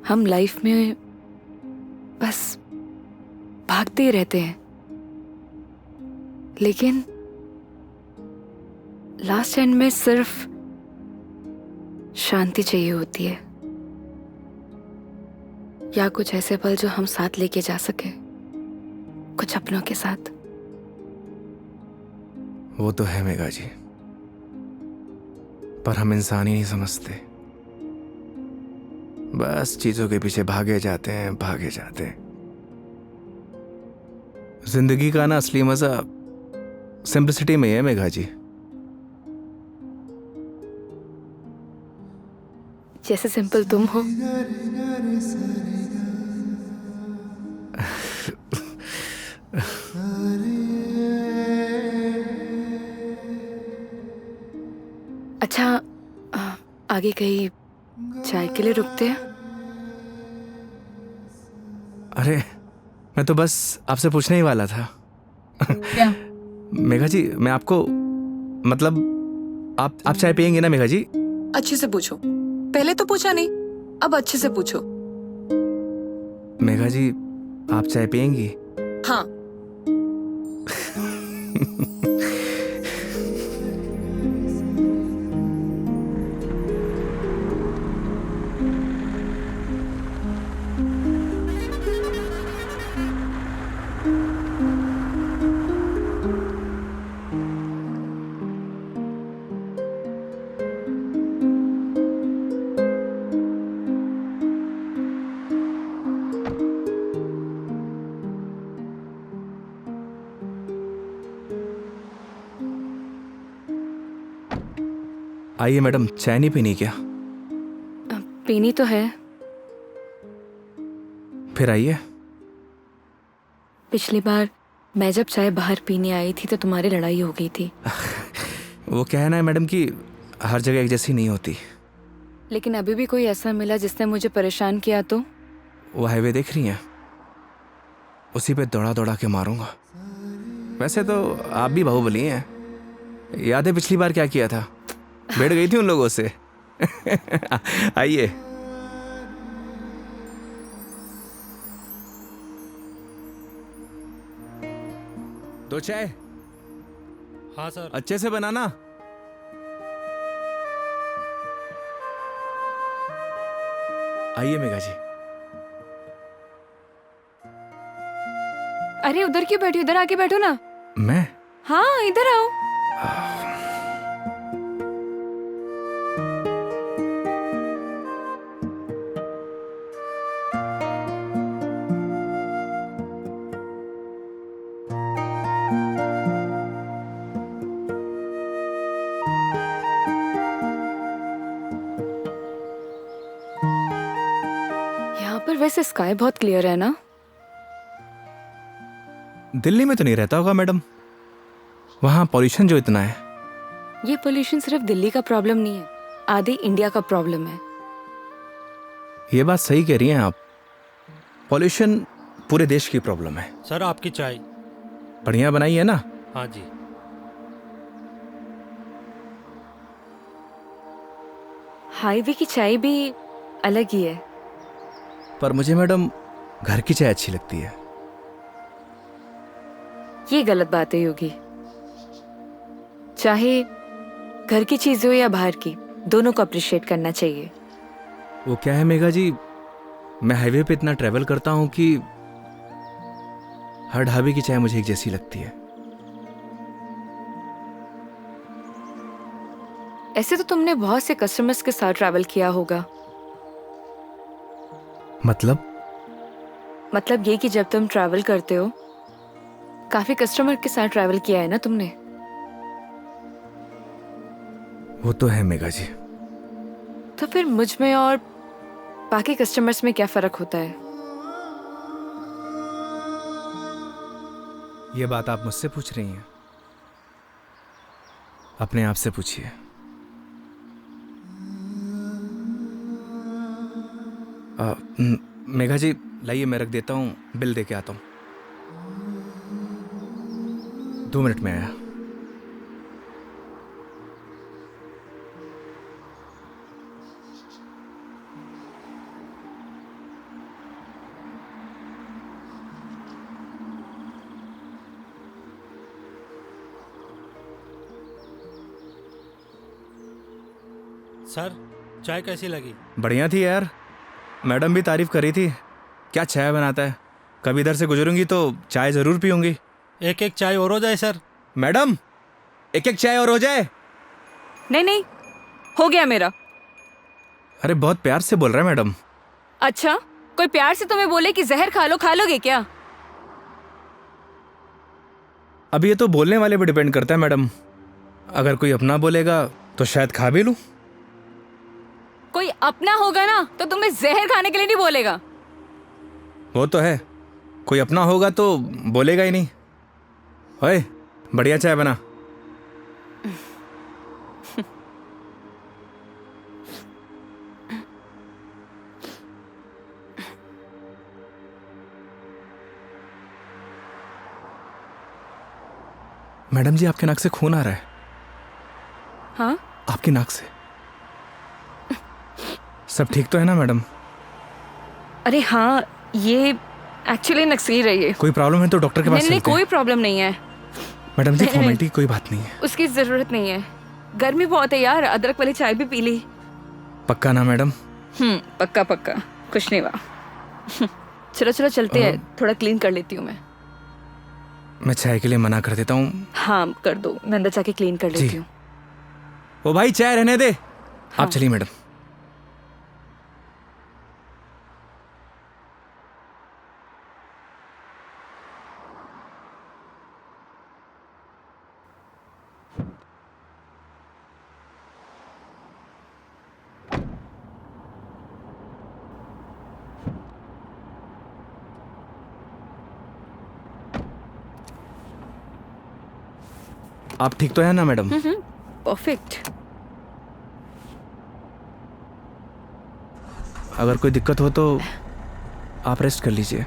हम लाइफ में बस भागते ही रहते हैं, लेकिन लास्ट एंड में सिर्फ शांति चाहिए होती है, या कुछ ऐसे पल जो हम साथ लेके जा सके, कुछ अपनों के साथ। वो तो है मेघा जी, पर हम इंसान ही नहीं समझते। बस चीजों के पीछे भागे जाते हैं, भागे जाते हैं। जिंदगी का ना असली मजा सिंपलिसिटी में है मेघा जी। जैसे सिंपल तुम हो। अच्छा, आगे कहीं चाय के लिए रुकते हैं? अरे, मैं तो बस आपसे पूछने ही वाला था। क्या? मेघा जी, मैं आपको मतलब आप चाय पियेंगे ना मेघा जी? अच्छे से पूछो, पहले तो पूछा नहीं, अब अच्छे से पूछो। मेघा जी, आप चाय पियेंगी? हाँ। आइए मैडम, चाय नहीं पीनी क्या? पीनी तो है। फिर आइए। पिछली बार मैं जब चाय बाहर पीने आई थी तो तुम्हारी लड़ाई हो गई थी। वो कहना है मैडम कि हर जगह एक जैसी नहीं होती। लेकिन अभी भी कोई ऐसा मिला जिसने मुझे परेशान किया तो? वो हाईवे देख रही हैं, उसी पे दौड़ा दौड़ा के मारूंगा। वैसे तो आप भी बाहुबली हैं। याद है पिछली बार क्या किया था? बैठ गई थी उन लोगों से। आइए। दो चाय। हाँ सर। अच्छे से बनाना। आइए मेघा जी। अरे उधर क्यों बैठी, उधर आके बैठो ना। मैं? हाँ इधर आओ। यहाँ पर वैसे स्काई बहुत क्लियर है ना? दिल्ली में तो नहीं रहता होगा मैडम, वहां पॉल्यूशन जो इतना है। ये पोल्यूशन सिर्फ दिल्ली का प्रॉब्लम नहीं है, आधे इंडिया का प्रॉब्लम है। ये बात सही कह रही हैं आप, पॉल्यूशन पूरे देश की प्रॉब्लम है। सर आपकी चाय। बढ़िया बनाई है ना? हाँ जी। हाईवे की चाय भी अलग ही है। पर मुझे मैडम घर की चाय अच्छी लगती है। ये गलत बात है योगी। चाहे घर की चीज हो या बाहर की, दोनों को अप्रिशिएट करना चाहिए। वो क्या है मेघा जी, मैं हाईवे पे इतना ट्रैवल करता हूं कि हर ढाबे की चाय मुझे एक जैसी लगती है। ऐसे तो तुमने बहुत से कस्टमर्स के साथ ट्रैवल किया होगा। मतलब ये कि जब तुम ट्रैवल करते हो, काफी कस्टमर के साथ ट्रैवल किया है ना तुमने? वो तो है मेघा जी। तो फिर मुझ में और बाकी कस्टमर्स में क्या फर्क होता है? ये बात आप मुझसे पूछ रही हैं? अपने आप से पूछिए। मेघा जी लाइए, मैं रख देता हूँ, बिल दे के आता हूँ। 2 मिनट में आया। सर चाय कैसी लगी? बढ़िया थी यार, मैडम भी तारीफ कर रही थी। क्या चाय बनाता है, कभी इधर से गुजरूंगी तो चाय जरूर पीऊंगी। एक एक चाय और हो जाए सर। मैडम एक एक चाय और हो जाए। नहीं नहीं, हो गया मेरा। अरे बहुत प्यार से बोल रहा है मैडम। अच्छा, कोई प्यार से तुम्हें बोले कि जहर खा लो, खा लोगे क्या? अब ये तो बोलने वाले पे डिपेंड करता है मैडम। अगर कोई अपना बोलेगा तो शायद खा भी लूं। कोई अपना होगा ना तो तुम्हें जहर खाने के लिए नहीं बोलेगा। वो तो है, कोई अपना होगा तो बोलेगा ही नहीं। ओए बढ़िया चाय बना। मैडम जी आपके नाक से खून आ रहा है। हाँ? आपकी नाक से। सब ठीक तो है ना मैडम? अरे हाँ, ये एक्चुअली नक्सीर रही है। कोई प्रॉब्लम है तो डॉक्टर के पास नहीं नहीं, चलते हैं। कोई प्रॉब्लम नहीं है। मैडम जी नहीं, फॉर्मेलिटी की कोई बात नहीं है। उसकी जरूरत नहीं है। गर्मी बहुत है यार, अदरक वाली चाय भी पी ली। पक्का ना मैडम? पक्का पक्का, कुछ नहीं हुआ। चलो चलो चलते हैं, थोड़ा क्लीन कर लेती हूँ मैं। मैं चाय के लिए मना कर देता हूँ। हाँ कर दो, मैं अंदर जाके क्लीन कर लेती हूँ। ओ भाई चाय रहने दे। आप चलिए मैडम। आप ठीक तो है ना मैडम? परफेक्ट। अगर कोई दिक्कत हो तो आप रेस्ट कर लीजिए,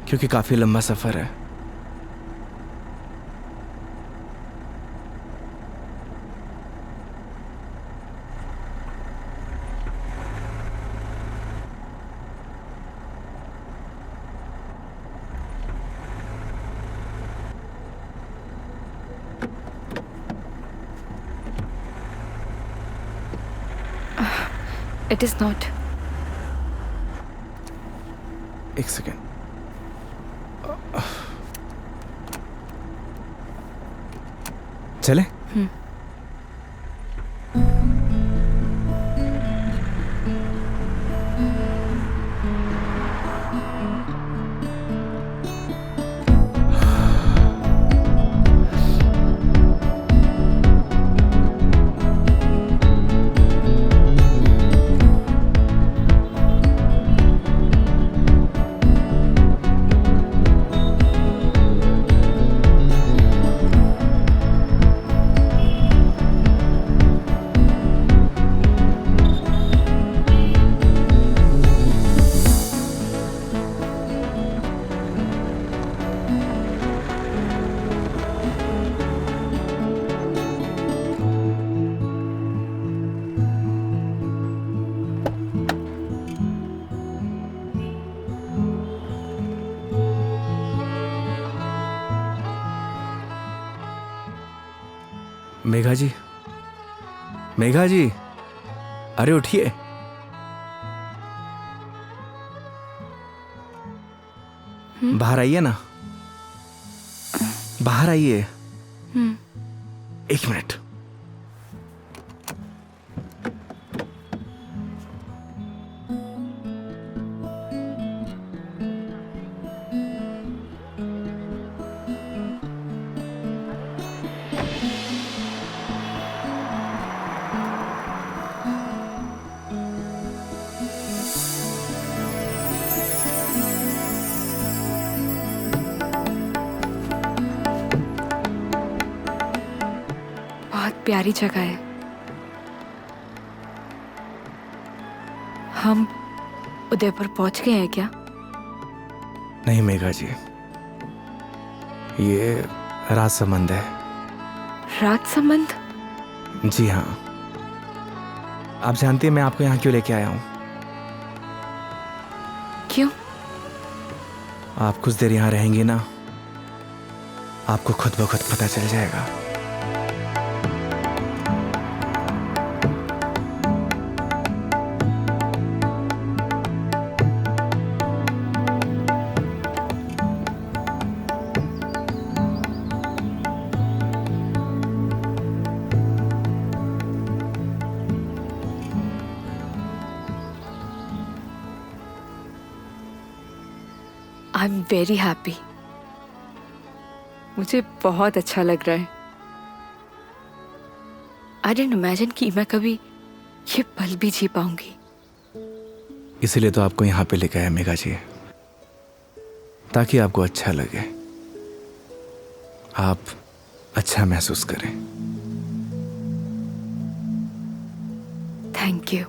क्योंकि काफ़ी लंबा सफ़र है। It is not. एक सेकेंड। चले? मेघा जी, मेघा जी, अरे उठिए। बाहर आइए ना, बाहर आइए। एक मिनट। प्यारी जगह है। हम उदयपुर पहुंच गए हैं क्या? नहीं मेघा जी, ये राज संबंध है। राज संबंध? जी हाँ। आप जानती हैं मैं आपको यहाँ क्यों लेके आया हूँ? क्यों? आप कुछ देर यहाँ रहेंगी ना, आपको खुद ब खुद पता चल जाएगा। I am very happy. मुझे बहुत अच्छा लग रहा है। आई डिडंट इमेजिन कि मैं कभी ये पल भी जी पाऊंगी। इसीलिए तो आपको यहाँ पे लेके आया मेघा जी, ताकि आपको अच्छा लगे, आप अच्छा महसूस करें। Thank you.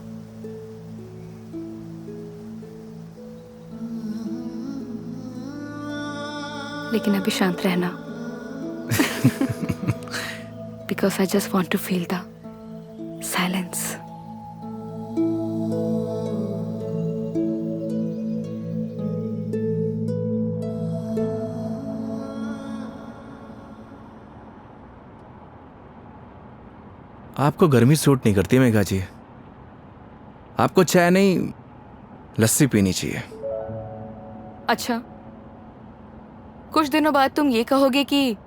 लेकिन अभी शांत रहना, because I just want to feel the silence. आपको गर्मी सूट नहीं करती मेघा जी, आपको चाय नहीं लस्सी पीनी चाहिए। अच्छा, कुछ दिनों बाद तुम ये कहोगे कि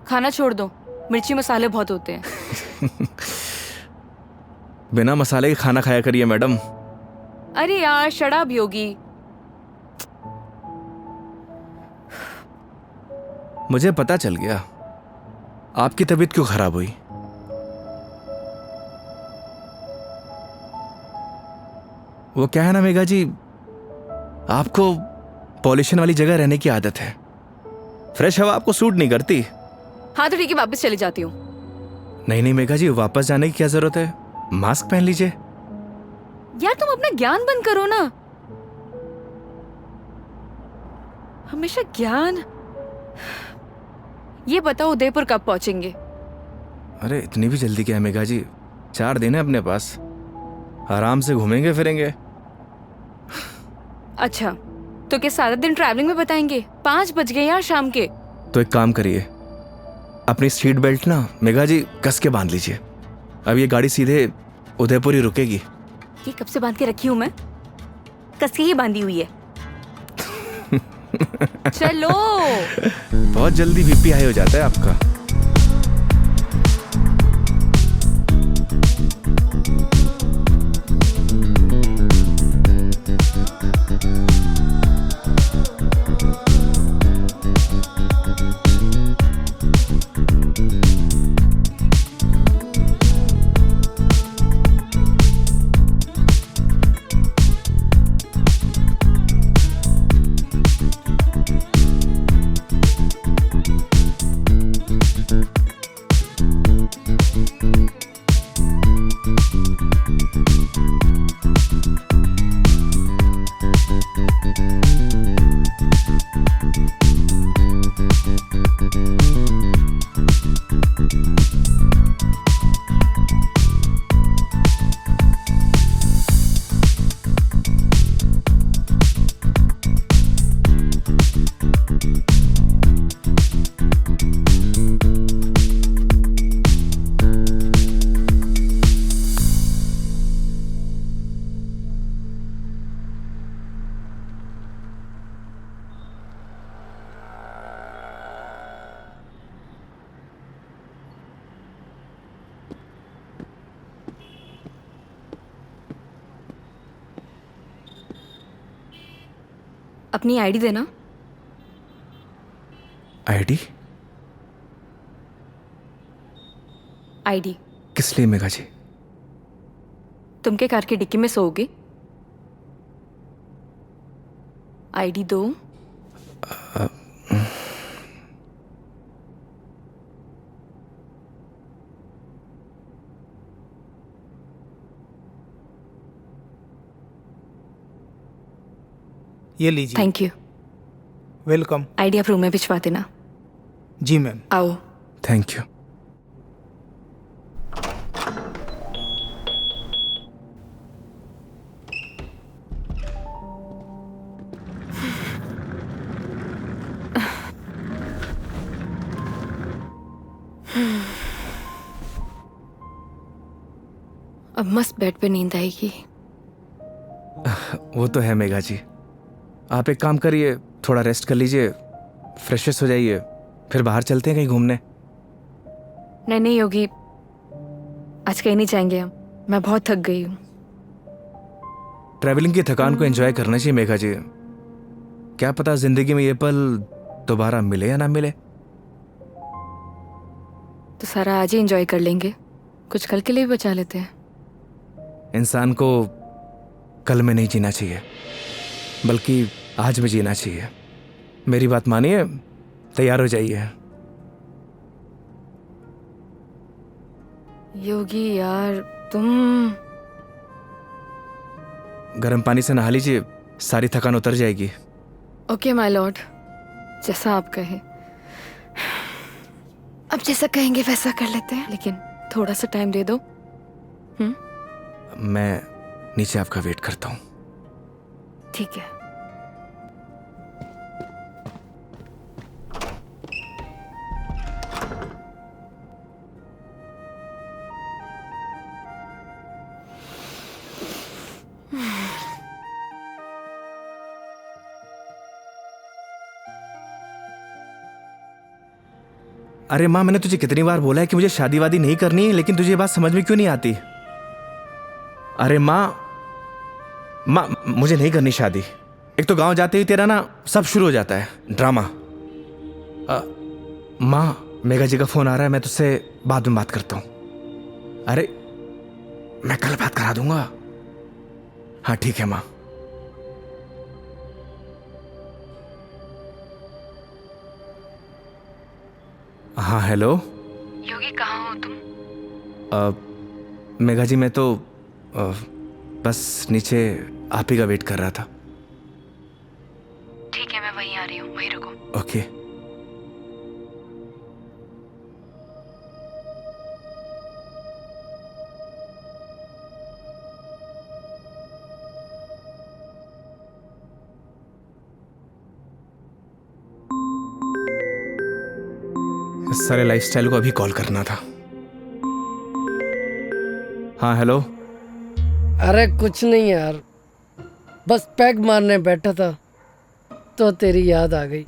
खाना छोड़ दो, मिर्ची मसाले बहुत होते हैं। बिना मसाले के खाना खाया करिए मैडम। अरे यार शराब योगी। मुझे पता चल गया आपकी तबीयत क्यों खराब हुई। वो क्या है ना मेघा जी, आपको पॉल्यूशन वाली जगह रहने की आदत है, फ्रेश हवा आपको सूट नहीं करती, हाँ तो ठीक है, वापस चली जाती हूँ। नहीं नहीं मेघा जी, वापस जाने की क्या जरूरत है? मास्क पहन लीजिए। यार तुम अपना ज्ञान बंद करो ना, हमेशा ज्ञान। ये बताओ उदयपुर कब पहुंचेंगे? अरे इतनी भी जल्दी क्या है मेघा जी, 4 दिन है अपने पास, आराम से घूमेंगे फिरेंगे। अच्छा तो क्या सारा दिन ट्रैवलिंग में बताएंगे? 5 बज गए यार शाम के। तो एक काम करिए, अपनी सीट बेल्ट ना मेघा जी कस के बांध लीजिए। अब ये गाड़ी सीधे उदयपुर ही रुकेगी। ये कब से बांध के रखी हूँ मैं? कस के ही बांधी हुई है। चलो। बहुत जल्दी बीपी हाई हो जाता है आपका। अपनी आईडी देना। आईडी? आईडी किस लिए मेघा जी? तुम के कार की डिक्की में सोओगे? आईडी दो। ये लीजिए। Thank you. वेलकम। आईडी आप रूम में भिजवा देना। जी मैम। आओ। Thank you. अब मस्त बेड पे नींद आएगी। वो तो है मेघा जी, आप एक काम करिए, थोड़ा रेस्ट कर लीजिए, फ्रेश हो जाइए, फिर बाहर चलते हैं कहीं घूमने। नहीं नहीं योगी, आज कहीं नहीं जाएंगे हम, मैं बहुत थक गई हूँ। ट्रैवलिंग की थकान को एंजॉय करना चाहिए मेघा जी। क्या पता जिंदगी में ये पल दोबारा मिले या ना मिले। तो सारा आज ही एंजॉय कर लेंगे, कुछ कल के लिए भी बचा लेते हैं। इंसान को कल में नहीं जीना चाहिए, बल्कि आज में जीना चाहिए। मेरी बात मानिए, तैयार हो जाइए। योगी यार तुम। गर्म पानी से नहा लीजिए, सारी थकान उतर जाएगी। ओके माय लॉर्ड, जैसा आप कहें। अब जैसा कहेंगे वैसा कर लेते हैं, लेकिन थोड़ा सा टाइम दे दो। मैं नीचे आपका वेट करता हूँ। ठीक है। अरे माँ, मैंने तुझे कितनी बार बोला है कि मुझे शादी वादी नहीं करनी है, लेकिन तुझे ये बात समझ में क्यों नहीं आती? अरे माँ, मुझे नहीं करनी शादी। एक तो गांव जाते ही तेरा ना सब शुरू हो जाता है ड्रामा। माँ, मेघा जी का फोन आ रहा है, मैं तुझसे बाद में बात करता हूँ। अरे मैं कल बात करा दूंगा। हाँ ठीक है माँ। हाँ हेलो। योगी कहाँ हो तुम? मेघा जी मैं तो बस नीचे आप ही का वेट कर रहा था। ठीक है, मैं वहीं आ रही हूँ, वहीं रुको। ओके। इस सारे लाइफस्टाइल को अभी कॉल करना था। हाँ हेलो। अरे कुछ नहीं यार, बस पैग मारने बैठा था तो तेरी याद आ गई।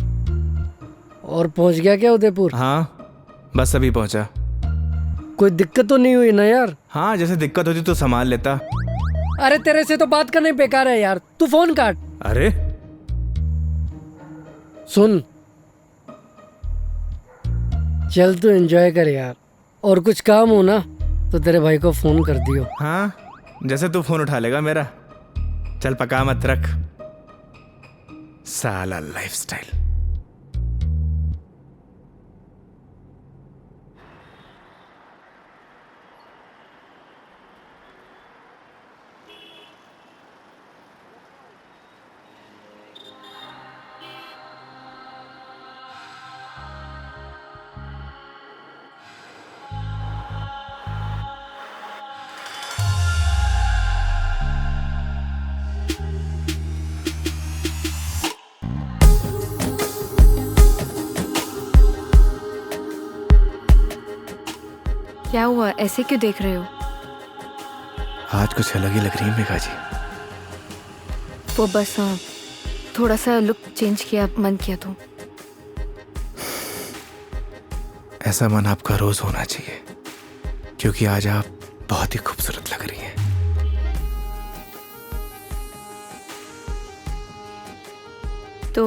और पहुंच गया क्या उदयपुर? हाँ बस अभी पहुंचा। कोई दिक्कत तो नहीं हुई ना यार? हाँ जैसे दिक्कत होती तो संभाल लेता। अरे तेरे से तो बात करना ही बेकार है यार, तू फोन काट। अरे सुन, चल तू एंजॉय कर यार, और कुछ काम हो ना तो तेरे भाई को फोन कर दियो। हाँ जैसे तू फोन उठा लेगा मेरा। चल पका मत रख, साला लाइफस्टाइल। क्या हुआ, ऐसे क्यों देख रहे हो? आज कुछ अलग ही लग रही है मेघा जी। वो बस थोड़ा सा लुक चेंज किया, मन किया तो। ऐसा मन आपका रोज होना चाहिए, क्योंकि आज आप बहुत ही खूबसूरत लग रही हैं। तो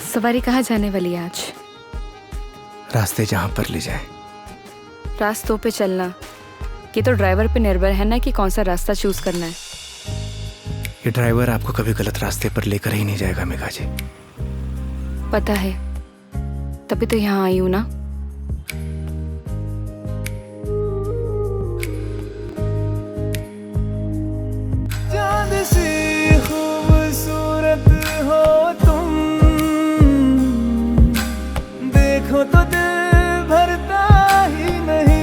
सवारी कहाँ जाने वाली है आज? रास्ते जहां पर ले जाए। रास्तों पे चलना, ये तो ड्राइवर पे निर्भर है ना कि कौन सा रास्ता चूज करना है। ये ड्राइवर आपको कभी गलत रास्ते पर लेकर ही नहीं जाएगा मेघा जी। पता है, तभी तो यहाँ आई हूँ ना। चांद सी खूबसूरत हो तुम, देखो तो दिल भरता ही नहीं।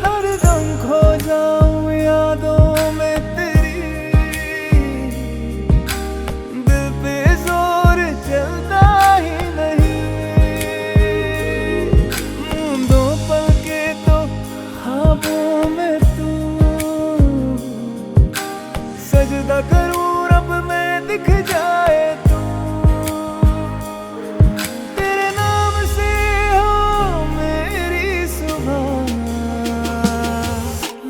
हरदम खो जाऊं यादों में तेरी, दिल पे जोर चलता ही नहीं। दो पल के तो ख्वाबों में तू, सजदा करूं रब में दिख जाए तू। तेरे नाम से हो मेरी सुबह,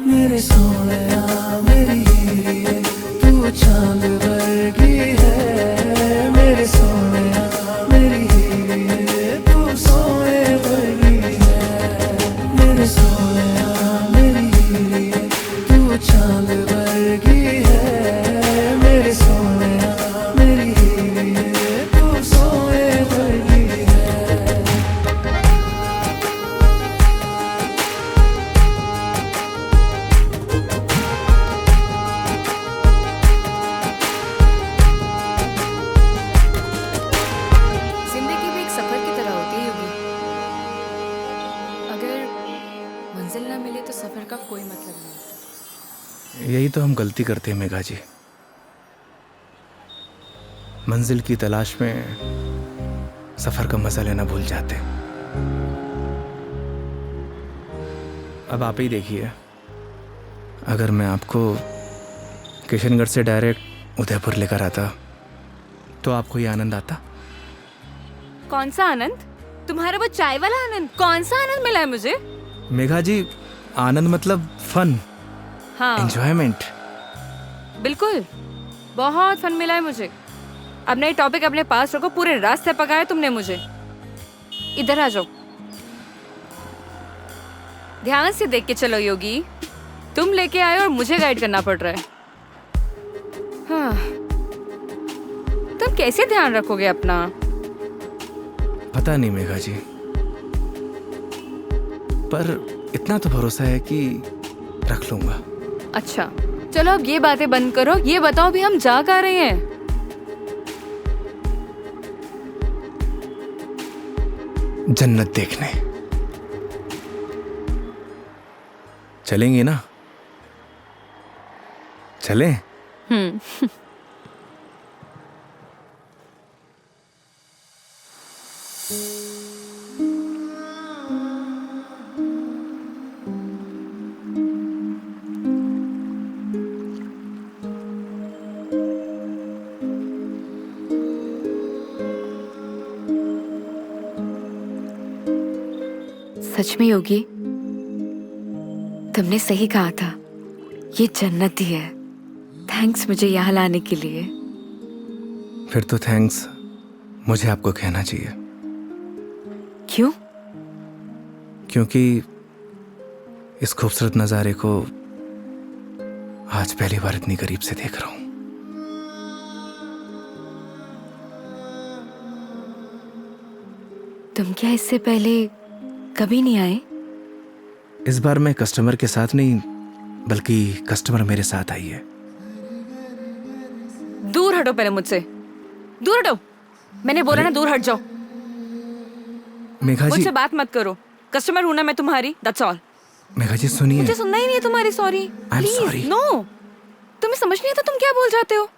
मेरे सोनिया मेरी हीरे, तू चांद वर्गी है। मेरे सोनिया मेरी हीरे, तू सोने वर्गी है। मेरे सोनिया मेरी हीरे, तू चांद वर्गी है। मेरे सोनिया मेरी हीरे, तू सोने वर्गी है। जिंदगी भी एक सफर की तरह होती है योगी। अगर मंजिल ना मिले तो सफर का कोई मतलब नहीं। यही तो हम गलती करते हैं मेघा जी। मंजिल की तलाश में सफर का मजा लेना भूल जाते हैं। अब आप ही देखिए, अगर मैं आपको किशनगढ़ से डायरेक्ट उदयपुर लेकर आता तो आपको ये आनंद आता? कौन सा आनंद? तुम्हारा वो चाय वाला आनंद? कौन सा आनंद मिला है मुझे? मेघा जी, आनंद मतलब फन, हाँ एंजॉयमेंट। बिल्कुल, बहुत फन मिला है मुझे। अब नई टॉपिक अपने पास रखो, पूरे रास्ते पकाया तुमने मुझे। इधर आ जाओ, ध्यान से देख के चलो योगी। तुम लेके आए और मुझे गाइड करना पड़ रहा है। हाँ, तुम कैसे ध्यान रखोगे अपना? पता नहीं मेघा जी, पर इतना तो भरोसा है कि रख लूंगा। अच्छा चलो अब ये बातें बंद करो, ये बताओ भी हम जा कहाँ रहे हैं? जन्नत देखने चलेंगे ना? चलें? सच में योगी, तुमने सही कहा था, ये जन्नत ही है। थैंक्स मुझे यहाँ लाने के लिए। फिर तो थैंक्स मुझे आपको कहना चाहिए। क्यों? क्योंकि इस खूबसूरत नज़ारे को आज पहली बार इतनी करीब से देख रहा हूं। तुम क्या इससे पहले कभी नहीं आए? इस बार मैं कस्टमर के साथ नहीं, बल्कि कस्टमर मेरे साथ आई है। दूर हटो पहले मुझसे, दूर हटो। मैंने बोला ना दूर हट जाओ। मेघा जी, मुझसे बात मत करो। कस्टमर हूं ना मैं तुम्हारी, दैट्स ऑल। मेघा जी सुनिए। मुझे सुनना ही नहीं है तुम्हारी sorry. I'm sorry. Please no, तुम्हें समझ नहीं आता तुम क्या बोल जाते हो।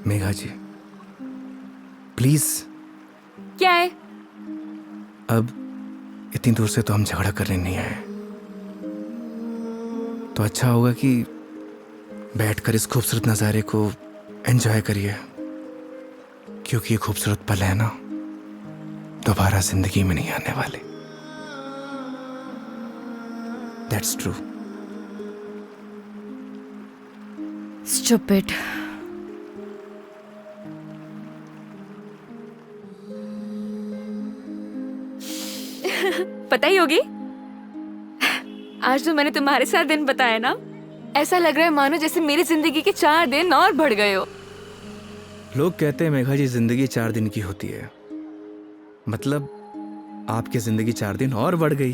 मेघा जी प्लीज, क्या है? अब इतनी दूर से तो हम झगड़ा करने नहीं आए, तो अच्छा होगा कि बैठकर इस खूबसूरत नज़ारे को एंजॉय करिए, क्योंकि ये खूबसूरत पल है ना, दोबारा जिंदगी में नहीं आने वाले। That's true. स्टूपिड। पता ही होगी, आज जो मैंने तुम्हारे साथ दिन बताया ना, ऐसा लग रहा है मानो जैसे मेरी जिंदगी के 4 दिन और बढ़ गए हो। लोग कहते हैं मेघा जी जिंदगी 4 दिन की होती है, मतलब आपकी जिंदगी 4 दिन और बढ़ गई।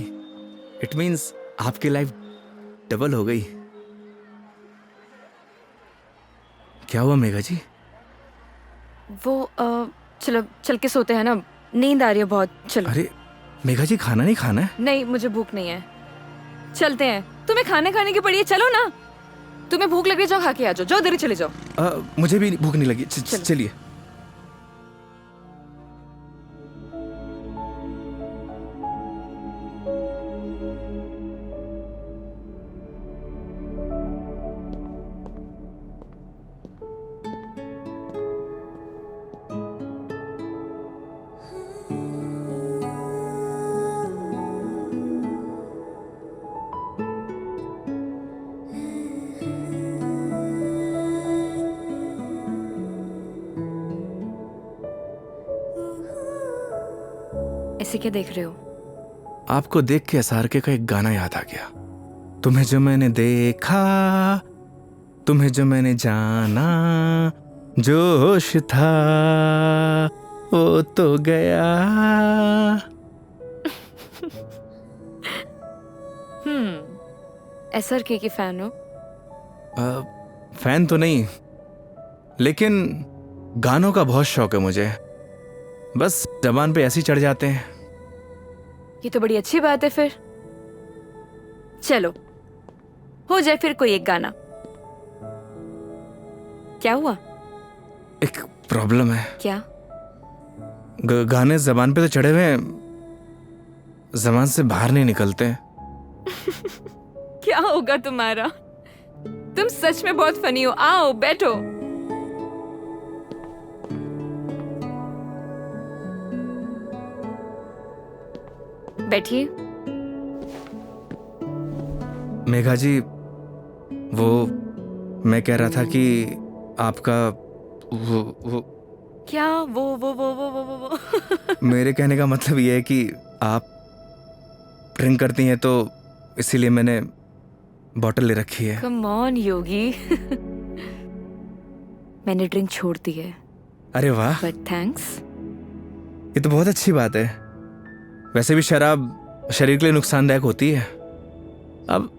इट मीन्स आपकी लाइफ डबल हो गई। क्या हुआ मेघा जी? वो चलो चल के सोते हैं ना, नींद आ रही है बहुत। चलो। अरे मेघा जी खाना नहीं खाना है? नहीं मुझे भूख नहीं है, चलते हैं। तुम्हें खाने खाने की पड़ी है, चलो ना। तुम्हें भूख लग रही, जाओ खा के आ जाओ, जाओ देरी चले जाओ। मुझे भी भूख नहीं लगी। चलिए। ऐसे क्या देख रहे हो? आपको देख के SRK का एक गाना याद आ गया। तुम्हें जो मैंने देखा, तुम्हें जो मैंने जाना, जोश था वो तो गया। SRK की फैन हो? फैन तो नहीं, लेकिन गानों का बहुत शौक है मुझे। बस जबान पे ऐसे ही चढ़ जाते हैं। ये तो बड़ी अच्छी बात है फिर। चलो हो जाए फिर कोई एक गाना। क्या हुआ? एक प्रॉब्लम है। क्या? गाने जबान पे तो चढ़े हुए हैं, जबान से बाहर नहीं निकलते। क्या होगा तुम्हारा? तुम सच में बहुत फनी हो। आओ बैठो। बैठिए। मेघा जी, वो मैं कह रहा था कि आपका वो क्या वो मेरे कहने का मतलब ये है कि आप ड्रिंक करती हैं, तो इसीलिए मैंने बॉटल ले रखी है। कम ऑन योगी। मैंने ड्रिंक छोड़ दी है। अरे वाह, बट थैंक्स। ये तो बहुत अच्छी बात है। वैसे भी शराब शरीर के लिए नुकसानदायक होती है। अब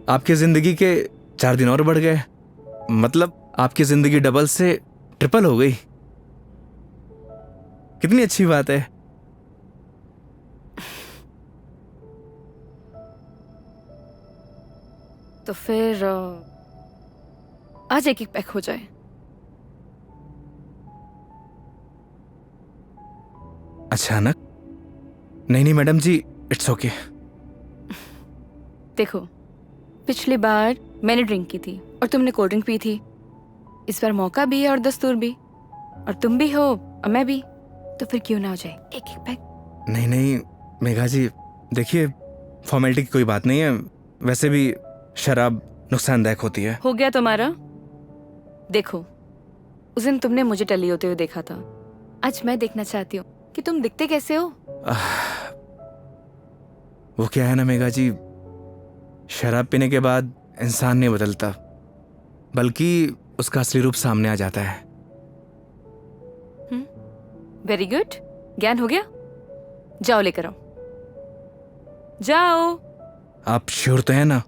आपकी जिंदगी के 4 दिन और बढ़ गए, मतलब आपकी जिंदगी डबल से ट्रिपल हो गई। कितनी अच्छी बात है। तो फिर आज एक एक पैक हो जाए। अचानक? नहीं मैडम जी, इट्स ओके। देखो, पिछली बार मैंने ड्रिंक की थी और तुमने कोल्ड ड्रिंक पी थी। इस बार मौका भी है और दस्तूर भी, और तुम भी हो और मैं भी, तो फिर क्यों ना हो जाए एक एक पैक। नहीं मेघा जी, देखिए फॉर्मेलिटी की कोई बात नहीं है। वैसे भी शराब नुकसानदायक होती है। हो गया तुम्हारा। देखो, उस दिन तुमने मुझे टली होते हुए देखा था, आज मैं देखना चाहती हूँ कि तुम दिखते कैसे हो। वो क्या है ना मेघा जी, शराब पीने के बाद इंसान नहीं बदलता, बल्कि उसका असली रूप सामने आ जाता है। वेरी गुड, ज्ञान हो गया। जाओ लेकर आओ, जाओ। आप श्योर तो है ना?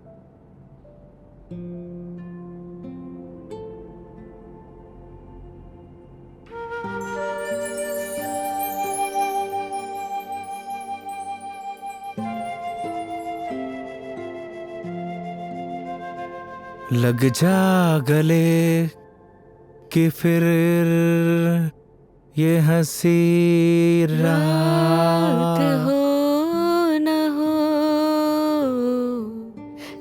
लग जा गले कि फिर ये हंसी रात हो न हो,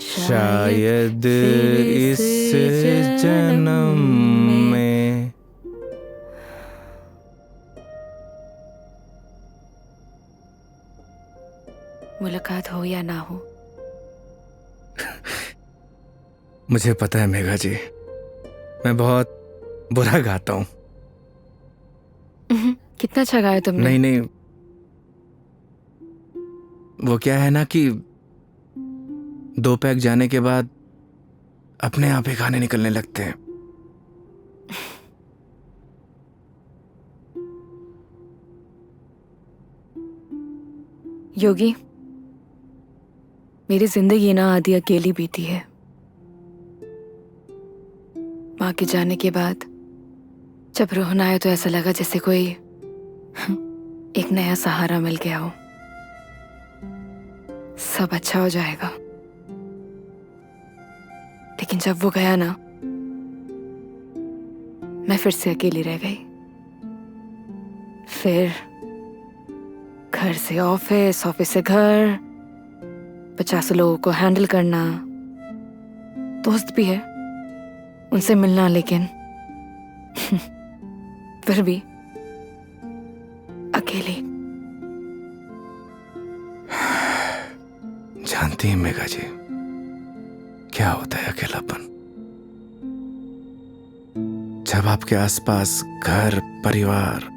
शायद इस जन्म में। मुलाकात हो या ना हो। मुझे पता है मेघा जी, मैं बहुत बुरा गाता हूँ। कितना अच्छा गाया तुमने। नहीं, वो क्या है ना कि 2 पैक जाने के बाद अपने आप ही गाने निकलने लगते हैं। योगी, मेरी जिंदगी ना आधी अकेली बीती है। माँ के जाने के बाद जब रोहन आया तो ऐसा लगा जैसे कोई एक नया सहारा मिल गया हो। सब अच्छा हो जाएगा। लेकिन जब वो गया ना, मैं फिर से अकेली रह गई। फिर घर से ऑफिस, ऑफिस से घर, 50 लोगों को हैंडल करना, दोस्त भी है, उनसे मिलना, लेकिन फिर भी अकेली। जानती हैं मेघा जी, क्या होता है अकेलापन? जब आपके आसपास घर, परिवार,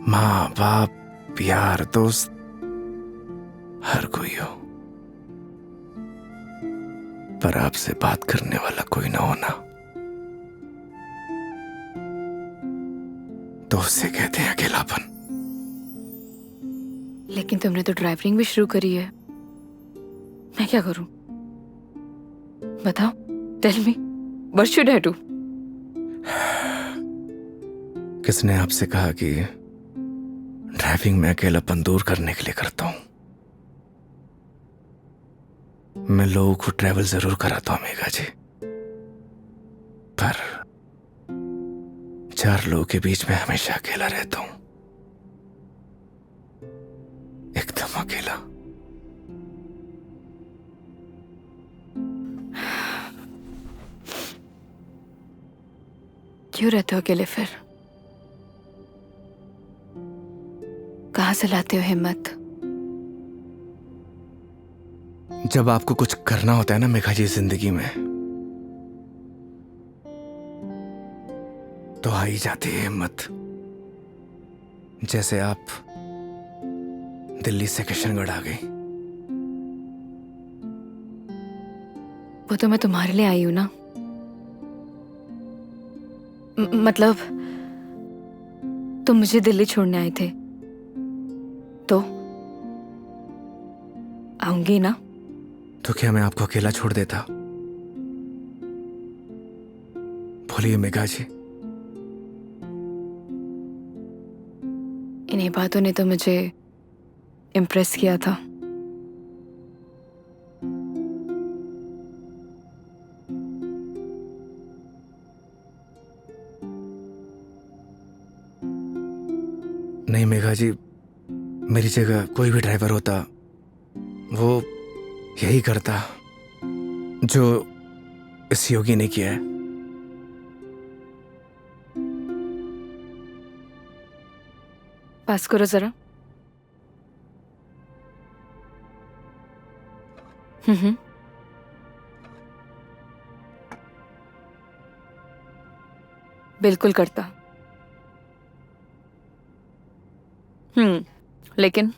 माँ बाप, यार, दोस्त, हर कोई हो, पर आपसे बात करने वाला कोई ना होना, तो उससे कहते हैं अकेलापन। लेकिन तुमने तो ड्राइविंग भी शुरू करी है। मैं क्या करूं? बताओ, tell me, what should I do? किसने आपसे कहा कि ड्राइविंग में अकेलापन दूर करने के लिए करता हूं? मैं लोगों को ट्रैवल जरूर कराता हूं मेघा जी, पर 4 लोगों के बीच में हमेशा अकेला रहता हूं, एकदम अकेला। क्यों रहते हो अकेले फिर? कहां से लाते हो हिम्मत? जब आपको कुछ करना होता है ना मेघा जी जिंदगी में, तो आ ही जाती है हिम्मत। जैसे आप दिल्ली से किशनगढ़ आ गई। वो तो मैं तुम्हारे लिए आई हूं ना। मतलब तुम मुझे दिल्ली छोड़ने आए थे तो आऊंगी ना। तो क्या मैं आपको अकेला छोड़ देता? बोलिए मेघा जी। इन्हीं बातों ने तो मुझे इम्प्रेस किया था। नहीं मेघा जी, मेरी जगह कोई भी ड्राइवर होता वो यही करता जो इस योगी ने किया है। पास करो जरा। हम्म। बिल्कुल करता। लेकिन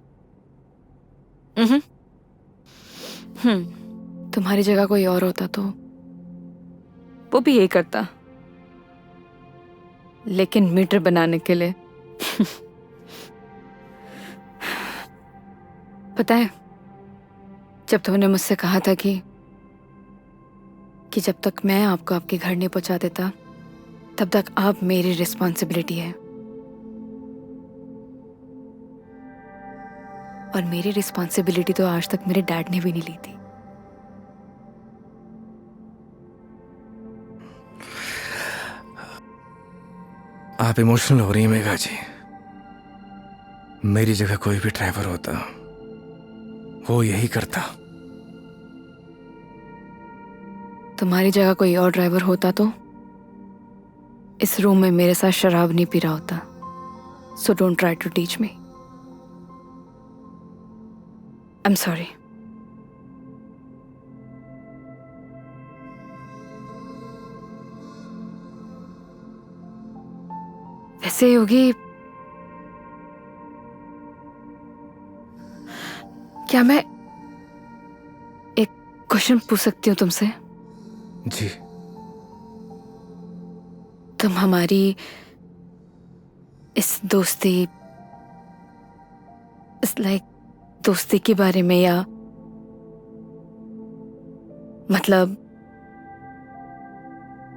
तुम्हारी जगह कोई और होता तो वो भी यही करता, लेकिन मीटर बनाने के लिए। पता है, जब तुमने मुझसे कहा था कि जब तक मैं आपको आपके घर नहीं पहुंचा देता तब तक आप मेरी रिस्पॉन्सिबिलिटी है, और मेरी रिस्पॉन्सिबिलिटी तो आज तक मेरे डैड ने भी नहीं ली थी। आप इमोशनल हो रही हैं मेघा जी। मेरी जगह कोई भी ड्राइवर होता वो यही करता। तुम्हारी जगह कोई और ड्राइवर होता तो इस रूम में मेरे साथ शराब नहीं पी रहा होता। So don't try to teach me. I am sorry. वैसे योगी, क्या मैं एक क्वेश्चन पूछ सकती हूँ तुमसे? जी। तुम हमारी इस दोस्ती, इस दोस्ती के बारे में, या मतलब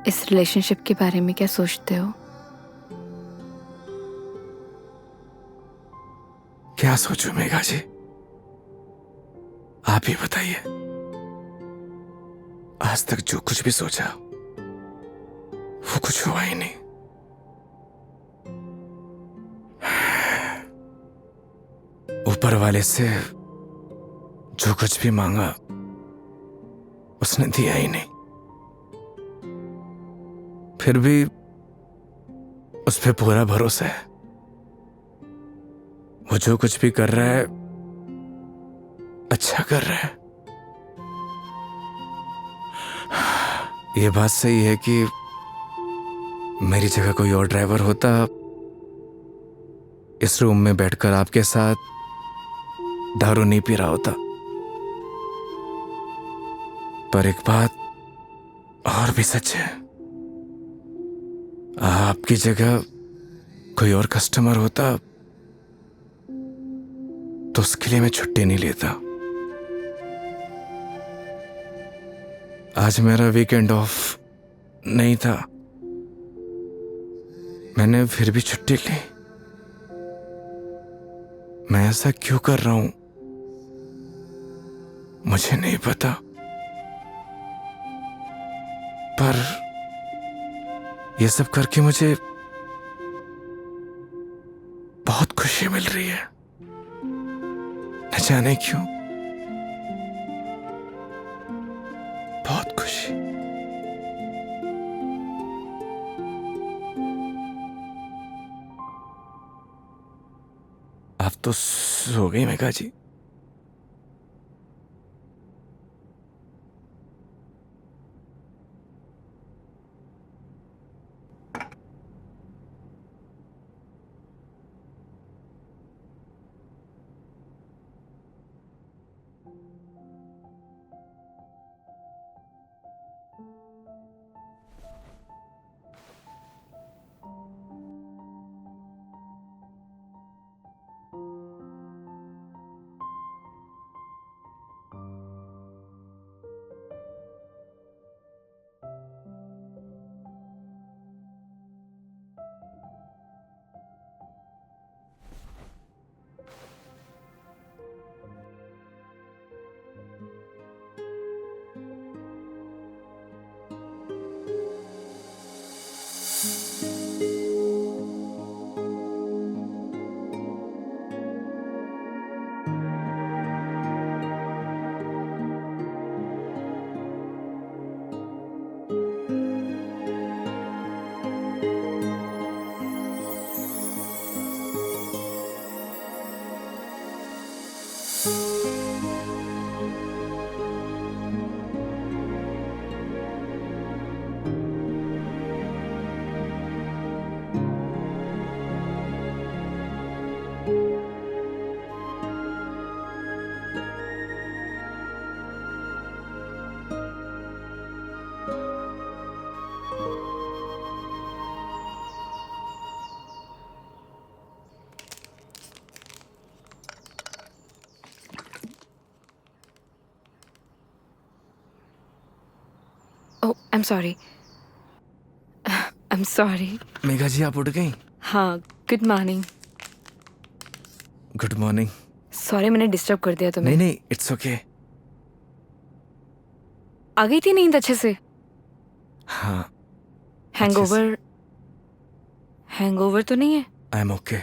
इस रिलेशनशिप के बारे में क्या सोचते हो? क्या सोचूं मेघा जी, आप ही बताइए। आज तक जो कुछ भी सोचा वो कुछ हुआ ही नहीं। ऊपर वाले से जो कुछ भी मांगा उसने दिया ही नहीं, फिर भी उस पे पूरा भरोसा है। वो जो कुछ भी कर रहा है अच्छा कर रहा है। ये बात सही है कि मेरी जगह कोई और ड्राइवर होता इस रूम में बैठकर आपके साथ दारू नहीं पी रहा होता। पर एक बात और भी सच है, आपकी जगह कोई और कस्टमर होता तो उसके लिए मैं छुट्टी नहीं लेता। आज मेरा वीकेंड ऑफ नहीं था, मैंने फिर भी छुट्टी ली। मैं ऐसा क्यों कर रहा हूं मुझे नहीं पता, पर यह सब करके मुझे बहुत खुशी मिल रही है, न जाने क्यों, बहुत खुशी। आप तो सो गई Megha ji. Oh I am sorry, I am sorry. Megha ji आप उठ गई? हाँ, good morning. Good morning. Sorry मैंने डिस्टर्ब कर दिया तुम्हें। नहीं नहीं, इट्स ओके। आ गई थी नींद अच्छे से? हाँ। हैंगओवर, हैंगओवर तो नहीं है? I am okay.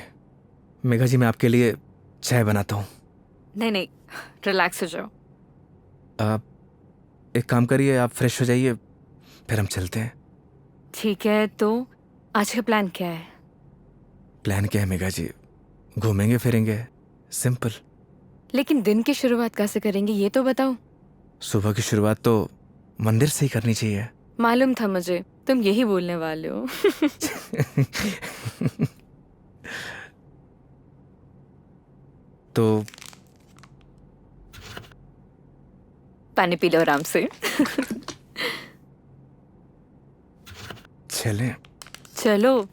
Megha ji मैं आपके लिए चाय बनाता हूँ। नहीं नहीं, रिलैक्स हो जाओ। आप एक काम करिए, आप फ्रेश हो जाइए, फिर हम चलते हैं। ठीक है, तो आज का प्लान क्या है? प्लान क्या है मेघा जी? घूमेंगे फिरेंगे, सिंपल। लेकिन दिन की शुरुआत कैसे करेंगे ये तो बताओ। सुबह की शुरुआत तो मंदिर से ही करनी चाहिए। मालूम था मुझे तुम यही बोलने वाले हो। तो पानी पी लो आराम से। चलें। चलो।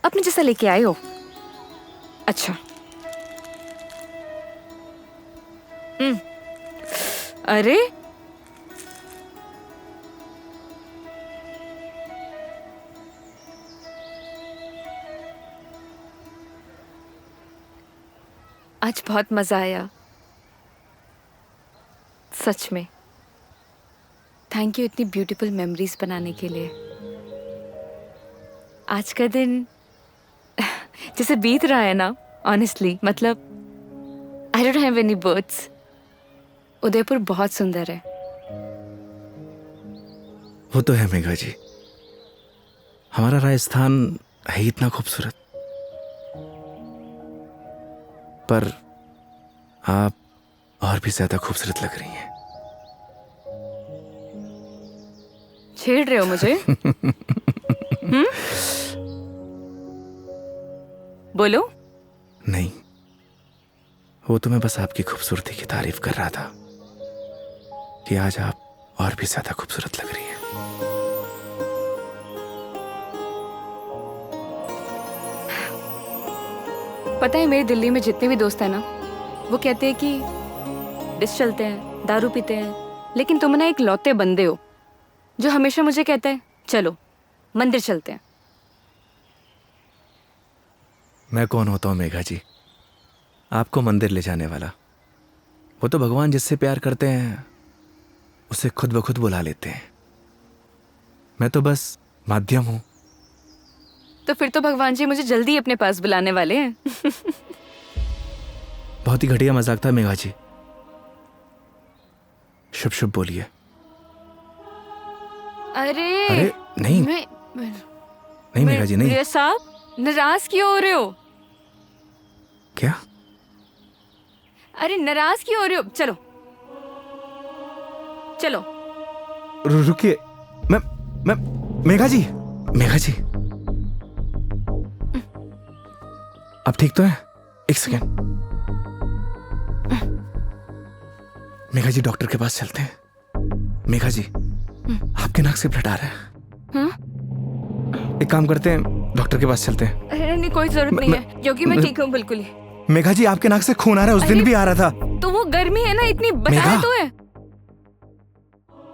अपने जैसा लेके आए हो? अच्छा। अरे आज बहुत मजा आया सच में। थैंक यू इतनी ब्यूटीफुल मेमोरीज बनाने के लिए। आज का दिन जैसे बीत रहा है ना, ऑनेस्टली मतलब I don't have any words. Udaipur बहुत सुंदर है। वो तो है मेघा जी, हमारा राजस्थान है ही इतना खूबसूरत। पर आप और भी ज्यादा खूबसूरत लग रही हैं। छेड़ रहे हो मुझे? बोलो। नहीं, वो तो मैं बस आपकी खूबसूरती की तारीफ कर रहा था कि आज आप और भी ज्यादा खूबसूरत लग रही हैं। पता है मेरे दिल्ली में जितने भी दोस्त हैं ना, वो कहते हैं कि डिस चलते हैं, दारू पीते हैं, लेकिन तुम ना एक लौते बंदे हो जो हमेशा मुझे कहता है चलो मंदिर चलते हैं। मैं कौन होता हूँ मेघा जी आपको मंदिर ले जाने वाला? वो तो भगवान जिससे प्यार करते हैं उसे खुद ब खुद बुला लेते हैं। मैं तो बस माध्यम हूं। तो फिर तो भगवान जी मुझे जल्दी अपने पास बुलाने वाले हैं। बहुत ही घटिया मजाक था मेघा जी। शुभ शुभ बोलिए। अरे नहीं नहीं मेघा जी नहीं। मेरे साहब नाराज क्यों हो रहे हो? क्या? अरे नाराज क्यों हो रहे हो? चलो चलो। रुकिए। मैं मेघा जी आप ठीक तो है? एक सेकेंड। मेघा जी डॉक्टर के पास चलते हैं। मेघा जी आपके नाक से ब्लड आ रहा है। हाँ? एक काम करते हैं, डॉक्टर के पास चलते हैं। अरे नहीं, कोई जरूरत नहीं है क्योंकि मैं ठीक हूँ बिल्कुल ही। मेघा जी आपके नाक से खून आ रहा है, उस दिन भी आ रहा था। तो वो गर्मी है ना, इतनी बताया तो है।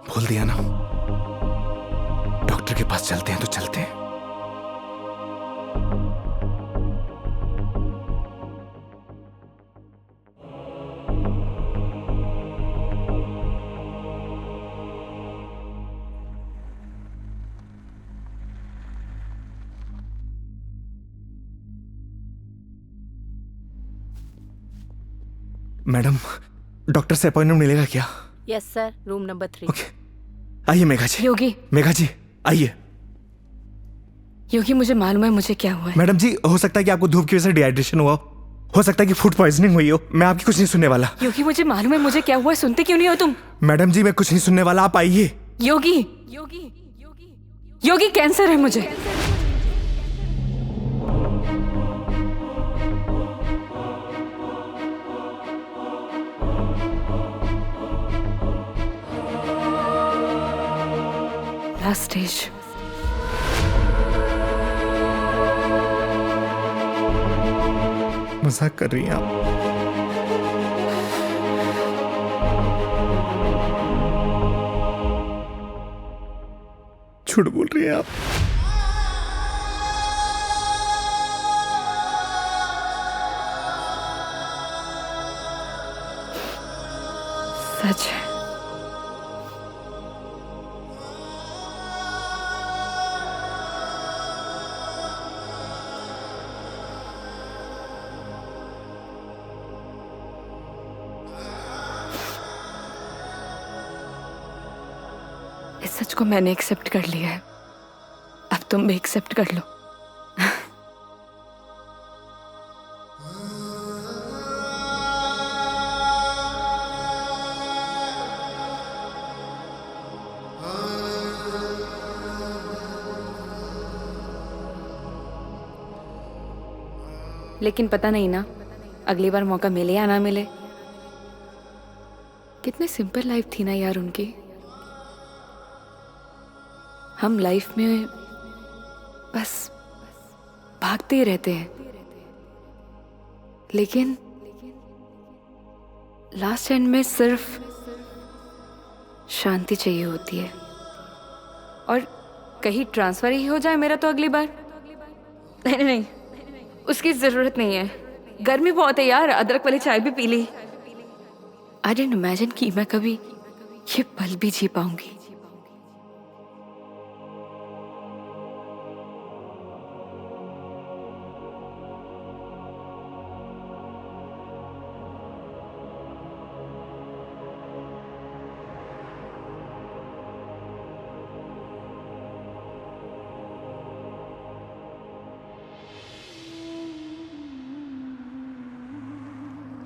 भूल दिया ना। डॉक्टर के पास चलते हैं तो चलते हैं। मैडम, डॉक्टर से अपॉइंटमेंट मिलेगा क्या? Yes sir, room number 3। Okay, आइए मेघा जी। योगी, मेघा जी आइए। योगी मुझे मालूम है मुझे क्या हुआ है। मैडम जी, हो सकता है कि आपको धूप की वजह से डिहाइड्रेशन हुआ हो सकता है कि फूड पॉइजनिंग हुई हो। मैं आपकी कुछ नहीं सुनने वाला। योगी मुझे मालूम है मुझे क्या हुआ है, सुनते क्यों नहीं हो तुम? मैडम जी, मैं कुछ नहीं सुनने वाला, आप आइए। योगी, योगी, योगी कैंसर है मुझे। Last stage. मजाक कर रही हैं आप? झूठ बोल रही हैं आप? सच है। इस सच को मैंने एक्सेप्ट कर लिया है, अब तुम भी एक्सेप्ट कर लो। लेकिन पता नहीं ना अगली बार मौका मिले या ना मिले। कितनी सिंपल लाइफ थी ना यार उनकी। हम लाइफ में बस भागते ही रहते हैं, लेकिन लास्ट एंड में सिर्फ शांति चाहिए होती है। और कहीं ट्रांसफर ही हो जाए मेरा तो अगली बार। नहीं नहीं, उसकी जरूरत नहीं है। गर्मी बहुत है यार, अदरक वाली चाय भी पी ली। आई डिडंट इमेजिन कि मैं कभी ये पल भी जी पाऊंगी।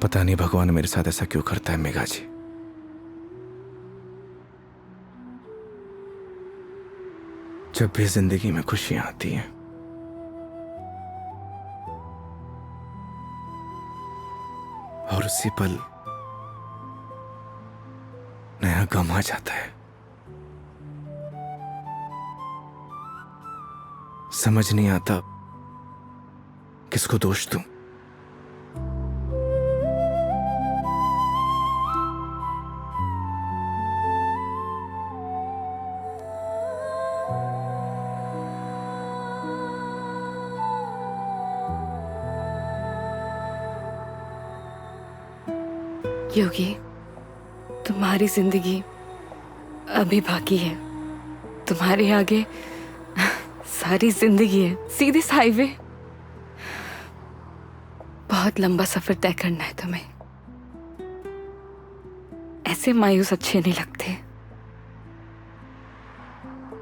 पता नहीं भगवान मेरे साथ ऐसा क्यों करता है मेघा जी। जब भी जिंदगी में खुशियां आती हैं, और उसी पल नया गम आ जाता है। समझ नहीं आता किसको दोष दूं। योगी, तुम्हारी जिंदगी अभी बाकी है। तुम्हारे आगे सारी जिंदगी है, सीधी हाईवे। बहुत लंबा सफर तय करना है तुम्हें। ऐसे मायूस अच्छे नहीं लगते।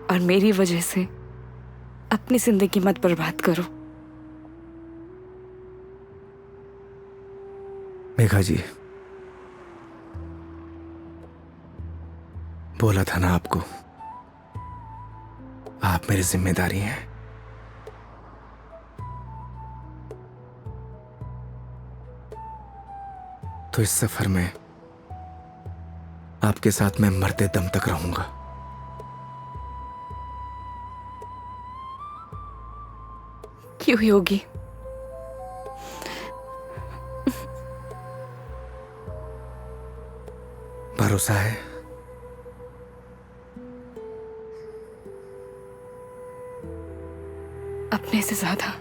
और मेरी वजह से अपनी जिंदगी मत बर्बाद करो। मेघा जी, बोला था ना आपको, आप मेरी जिम्मेदारी हैं। तो इस सफर में आपके साथ मैं मरते दम तक रहूंगा। क्यों योगी? भरोसा है? अपने से ज्यादा।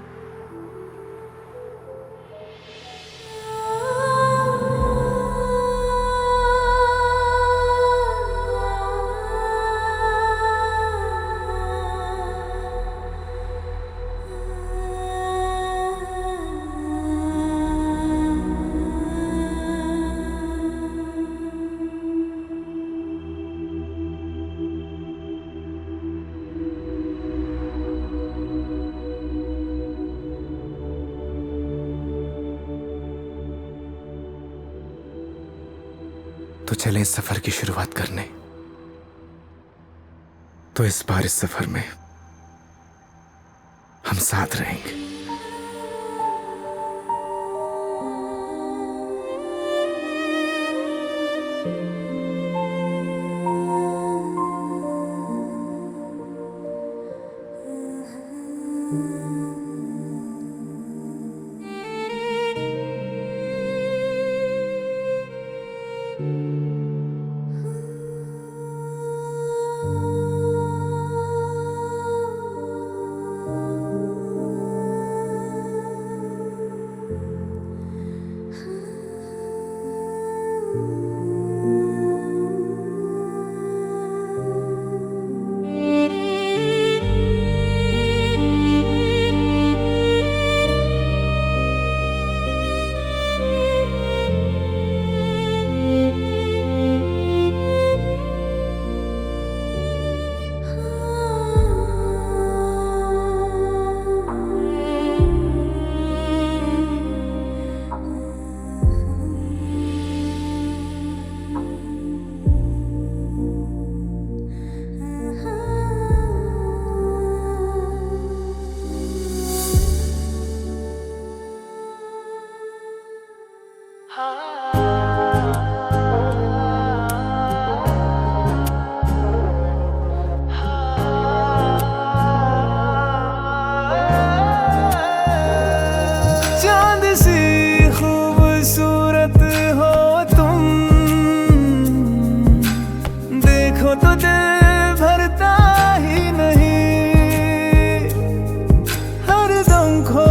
चले इस सफर की शुरुआत करने। तो इस बार इस सफर में हम साथ रहेंगे। चांद सी खूबसूरत हो तुम, देखो तो दिल भरता ही नहीं, हर दम खो